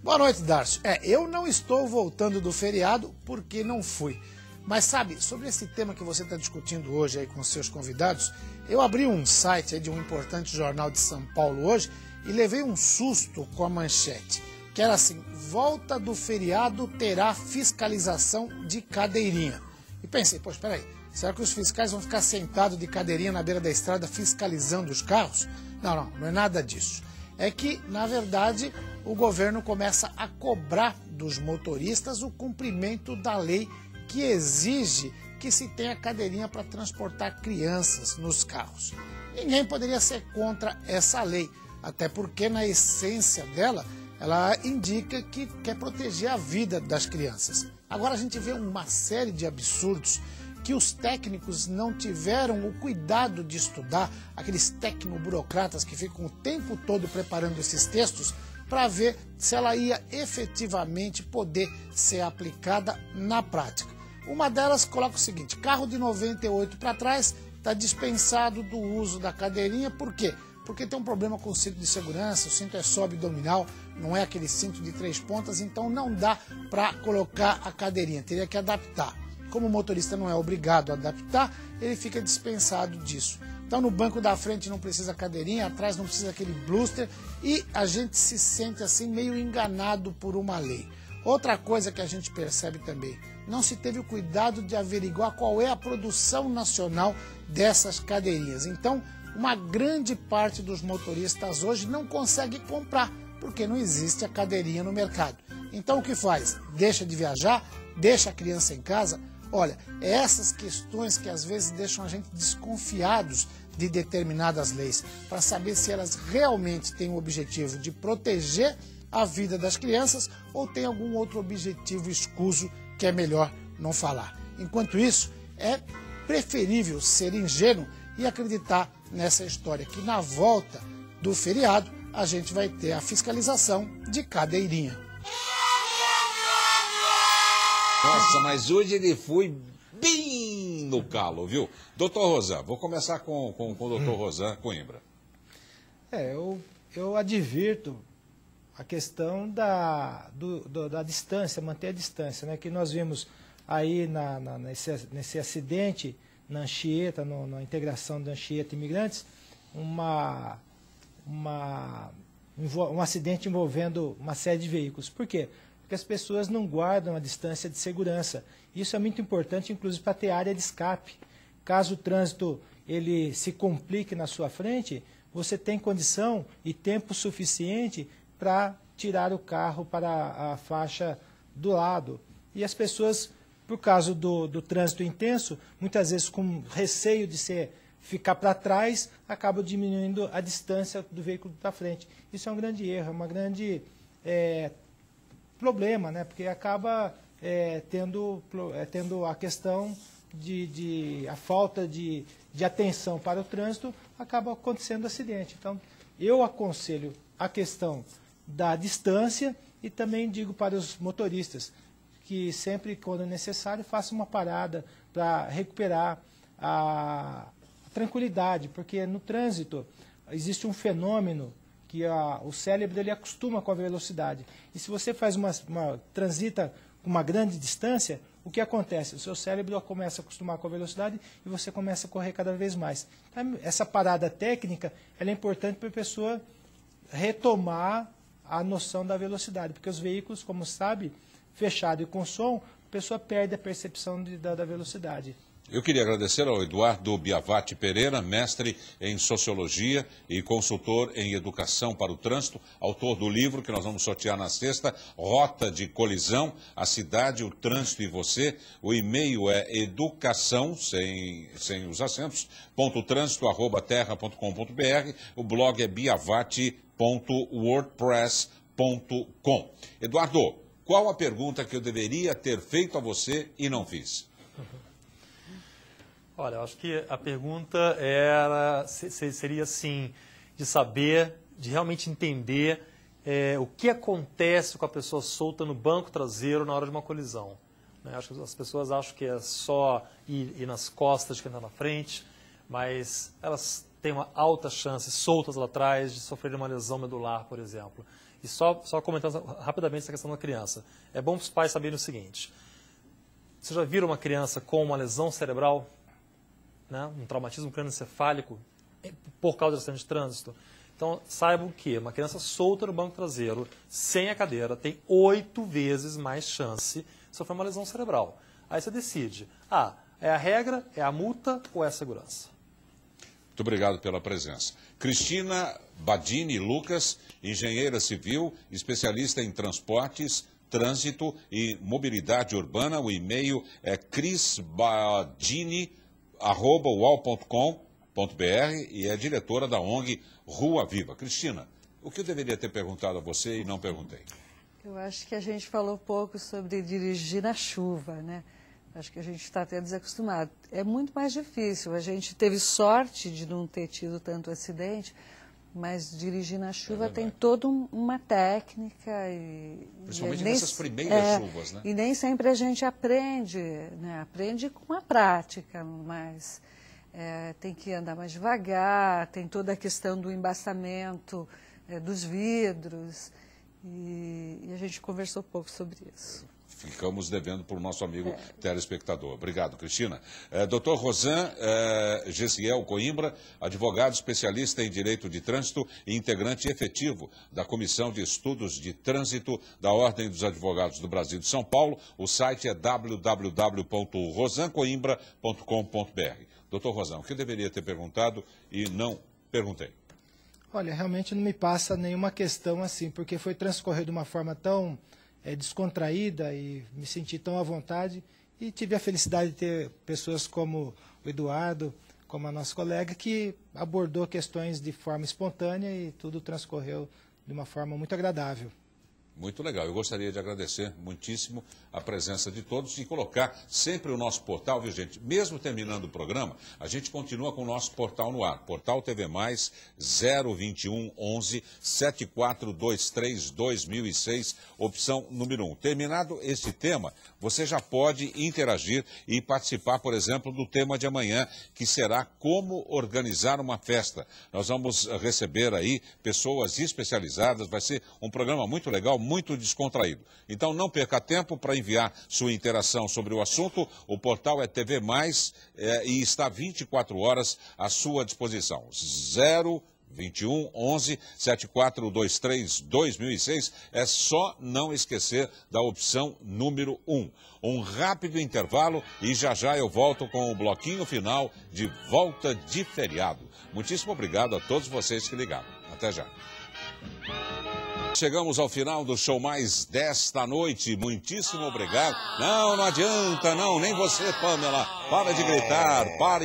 Boa noite, Darcio. Eu não estou voltando do feriado porque não fui. Mas sabe, sobre esse tema que você está discutindo hoje aí com seus convidados, eu abri um site aí de um importante jornal de São Paulo hoje e levei um susto com a manchete, que era assim, volta do feriado terá fiscalização de cadeirinha. E pensei, poxa, peraí, será que os fiscais vão ficar sentados de cadeirinha na beira da estrada fiscalizando os carros? Não é nada disso. É que, na verdade, o governo começa a cobrar dos motoristas o cumprimento da lei que exige que se tenha cadeirinha para transportar crianças nos carros. Ninguém poderia ser contra essa lei, até porque na essência dela, ela indica que quer proteger a vida das crianças. Agora a gente vê uma série de absurdos que os técnicos não tiveram o cuidado de estudar, aqueles tecnoburocratas que ficam o tempo todo preparando esses textos para ver se ela ia efetivamente poder ser aplicada na prática. Uma delas coloca o seguinte, carro de 98 para trás está dispensado do uso da cadeirinha, por quê? Porque tem um problema com o cinto de segurança, o cinto é só abdominal, não é aquele cinto de 3 pontas, então não dá para colocar a cadeirinha, teria que adaptar. Como o motorista não é obrigado a adaptar, ele fica dispensado disso. Então no banco da frente não precisa cadeirinha, atrás não precisa aquele bluster e a gente se sente assim meio enganado por uma lei. Outra coisa que a gente percebe também, não se teve o cuidado de averiguar qual é a produção nacional dessas cadeirinhas. Então, uma grande parte dos motoristas hoje não consegue comprar, porque não existe a cadeirinha no mercado. Então, o que faz? Deixa de viajar, deixa a criança em casa. Olha, é essas questões que às vezes deixam a gente desconfiados de determinadas leis, para saber se elas realmente têm o objetivo de proteger a vida das crianças ou tem algum outro objetivo escuso que é melhor não falar. Enquanto isso, é preferível ser ingênuo e acreditar nessa história que na volta do feriado a gente vai ter a fiscalização de cadeirinha. Nossa, mas hoje ele foi bem no calo, viu? Doutor Rosan, vou começar com o doutor Rosan Coimbra. Eu advirto a questão da distância, manter a distância, né? Que nós vimos aí nesse acidente na Anchieta, na integração da Anchieta Imigrantes, um acidente envolvendo uma série de veículos. Por quê? Porque as pessoas não guardam a distância de segurança. Isso é muito importante, inclusive, para ter área de escape. Caso o trânsito ele se complique na sua frente, você tem condição e tempo suficiente para tirar o carro para a faixa do lado. E as pessoas, por causa do trânsito intenso, muitas vezes com receio de ficar para trás, acabam diminuindo a distância do veículo da frente. Isso é um grande erro, é um grande problema, né? Porque acaba tendo a questão a falta de atenção para o trânsito, acaba acontecendo acidente. Então, eu aconselho a questão da distância e também digo para os motoristas que sempre, quando necessário, façam uma parada para recuperar a tranquilidade, porque no trânsito existe um fenômeno que o cérebro ele acostuma com a velocidade. E se você faz transita com uma grande distância, o que acontece? O seu cérebro começa a acostumar com a velocidade e você começa a correr cada vez mais. Então, essa parada técnica ela é importante para a pessoa retomar a noção da velocidade, porque os veículos, como sabe, fechado e com som, a pessoa perde a percepção da velocidade. Eu queria agradecer ao Eduardo Biavati Pereira, mestre em Sociologia e consultor em Educação para o Trânsito, autor do livro que nós vamos sortear na sexta, Rota de Colisão, a cidade, o trânsito e você. O e-mail é educação, sem os acentos, .trânsito@terra.com.br. O blog é biavati.wordpress.com. Eduardo, qual a pergunta que eu deveria ter feito a você e não fiz? Olha, eu acho que a pergunta seria assim, de saber, de realmente entender o que acontece com a pessoa solta no banco traseiro na hora de uma colisão. Né? Acho que as pessoas acham que é só ir nas costas de quem está na frente, mas elas têm uma alta chance, soltas lá atrás, de sofrer uma lesão medular, por exemplo. E só comentando rapidamente essa questão da criança. É bom para os pais saberem o seguinte, vocês já viram uma criança com uma lesão cerebral? Né, um traumatismo crânioencefálico por causa de acidente de trânsito. Então, saibam que uma criança solta no banco traseiro, sem a cadeira, tem 8 vezes mais chance de sofrer uma lesão cerebral. Aí você decide, é a regra, é a multa ou é a segurança? Muito obrigado pela presença. Cristina Badini Lucas, engenheira civil, especialista em transportes, trânsito e mobilidade urbana. O e-mail é crisbadini@ual.com.br e é diretora da ONG Rua Viva. Cristina, o que eu deveria ter perguntado a você e não perguntei? Eu acho que a gente falou pouco sobre dirigir na chuva, né? Acho que a gente está até desacostumado. É muito mais difícil. A gente teve sorte de não ter tido tanto acidente, mas dirigir na chuva tem toda uma técnica. Principalmente nessas primeiras chuvas, né? E nem sempre a gente aprende, né? Aprende com a prática, mas tem que andar mais devagar, tem toda a questão do embaçamento dos vidros, e a gente conversou pouco sobre isso. Ficamos devendo para o nosso amigo telespectador. Obrigado, Cristina. Dr. Rosan Gessiel Coimbra, advogado especialista em Direito de Trânsito e integrante efetivo da Comissão de Estudos de Trânsito da Ordem dos Advogados do Brasil de São Paulo. O site é www.rosancoimbra.com.br. Dr. Rosan, o que eu deveria ter perguntado e não perguntei? Olha, realmente não me passa nenhuma questão assim, porque foi transcorrer de uma forma tão descontraída e me senti tão à vontade, e tive a felicidade de ter pessoas como o Eduardo, como a nossa colega, que abordou questões de forma espontânea e tudo transcorreu de uma forma muito agradável. Muito legal. Eu gostaria de agradecer muitíssimo a presença de todos e colocar sempre o nosso portal, viu, gente? Mesmo terminando o programa, a gente continua com o nosso portal no ar. Portal TV Mais 021 11 7423 2006, opção número 1. Terminado este tema, você já pode interagir e participar, por exemplo, do tema de amanhã, que será como organizar uma festa. Nós vamos receber aí pessoas especializadas, vai ser um programa muito legal, muito descontraído. Então não perca tempo para enviar sua interação sobre o assunto. O portal é TV Mais e está 24 horas à sua disposição. 021 11 7423 2006. É só não esquecer da opção número 1. Um rápido intervalo e já eu volto com o bloquinho final de Volta de Feriado. Muitíssimo obrigado a todos vocês que ligaram. Até já. Chegamos ao final do Show Mais desta noite. Muitíssimo obrigado. Não adianta, não, nem você, Pamela. Pare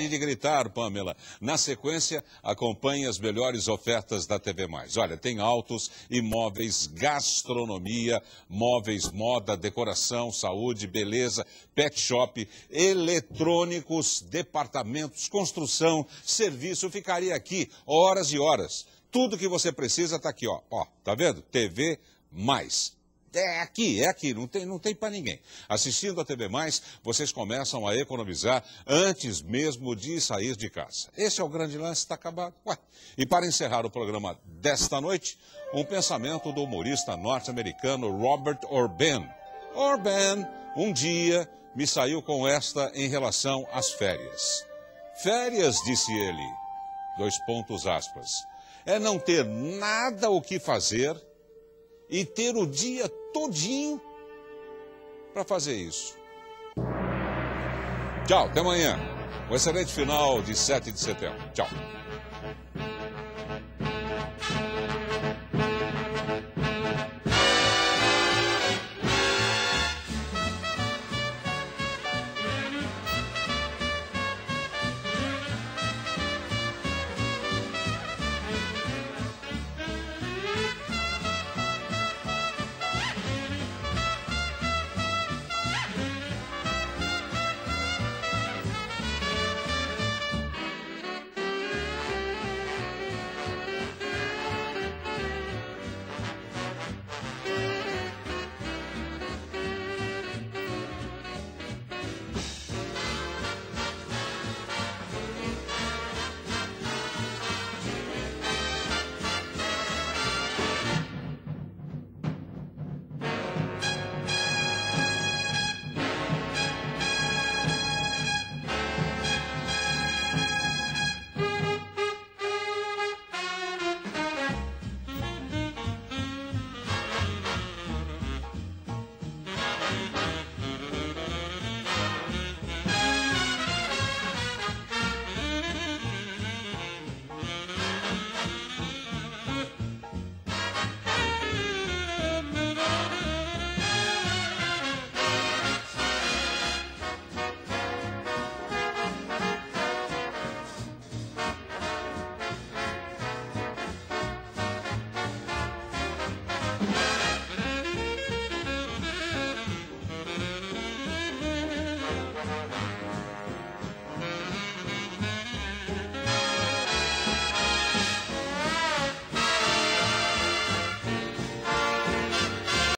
de gritar, Pamela. Na sequência, acompanhe as melhores ofertas da TV Mais. Olha, tem autos, imóveis, gastronomia, móveis, moda, decoração, saúde, beleza, pet shop, eletrônicos, departamentos, construção, serviço. Eu ficaria aqui horas e horas. Tudo que você precisa está aqui, ó. Tá vendo? TV Mais. É aqui, não tem para ninguém. Assistindo a TV Mais, vocês começam a economizar antes mesmo de sair de casa. Esse é o grande lance, está acabado. Ué. E para encerrar o programa desta noite, um pensamento do humorista norte-americano Robert Orban. Orban, um dia, me saiu com esta em relação às férias. Férias, disse ele, : é não ter nada o que fazer e ter o dia todinho para fazer isso. Tchau, até amanhã. Um excelente final de 7 de setembro. Tchau.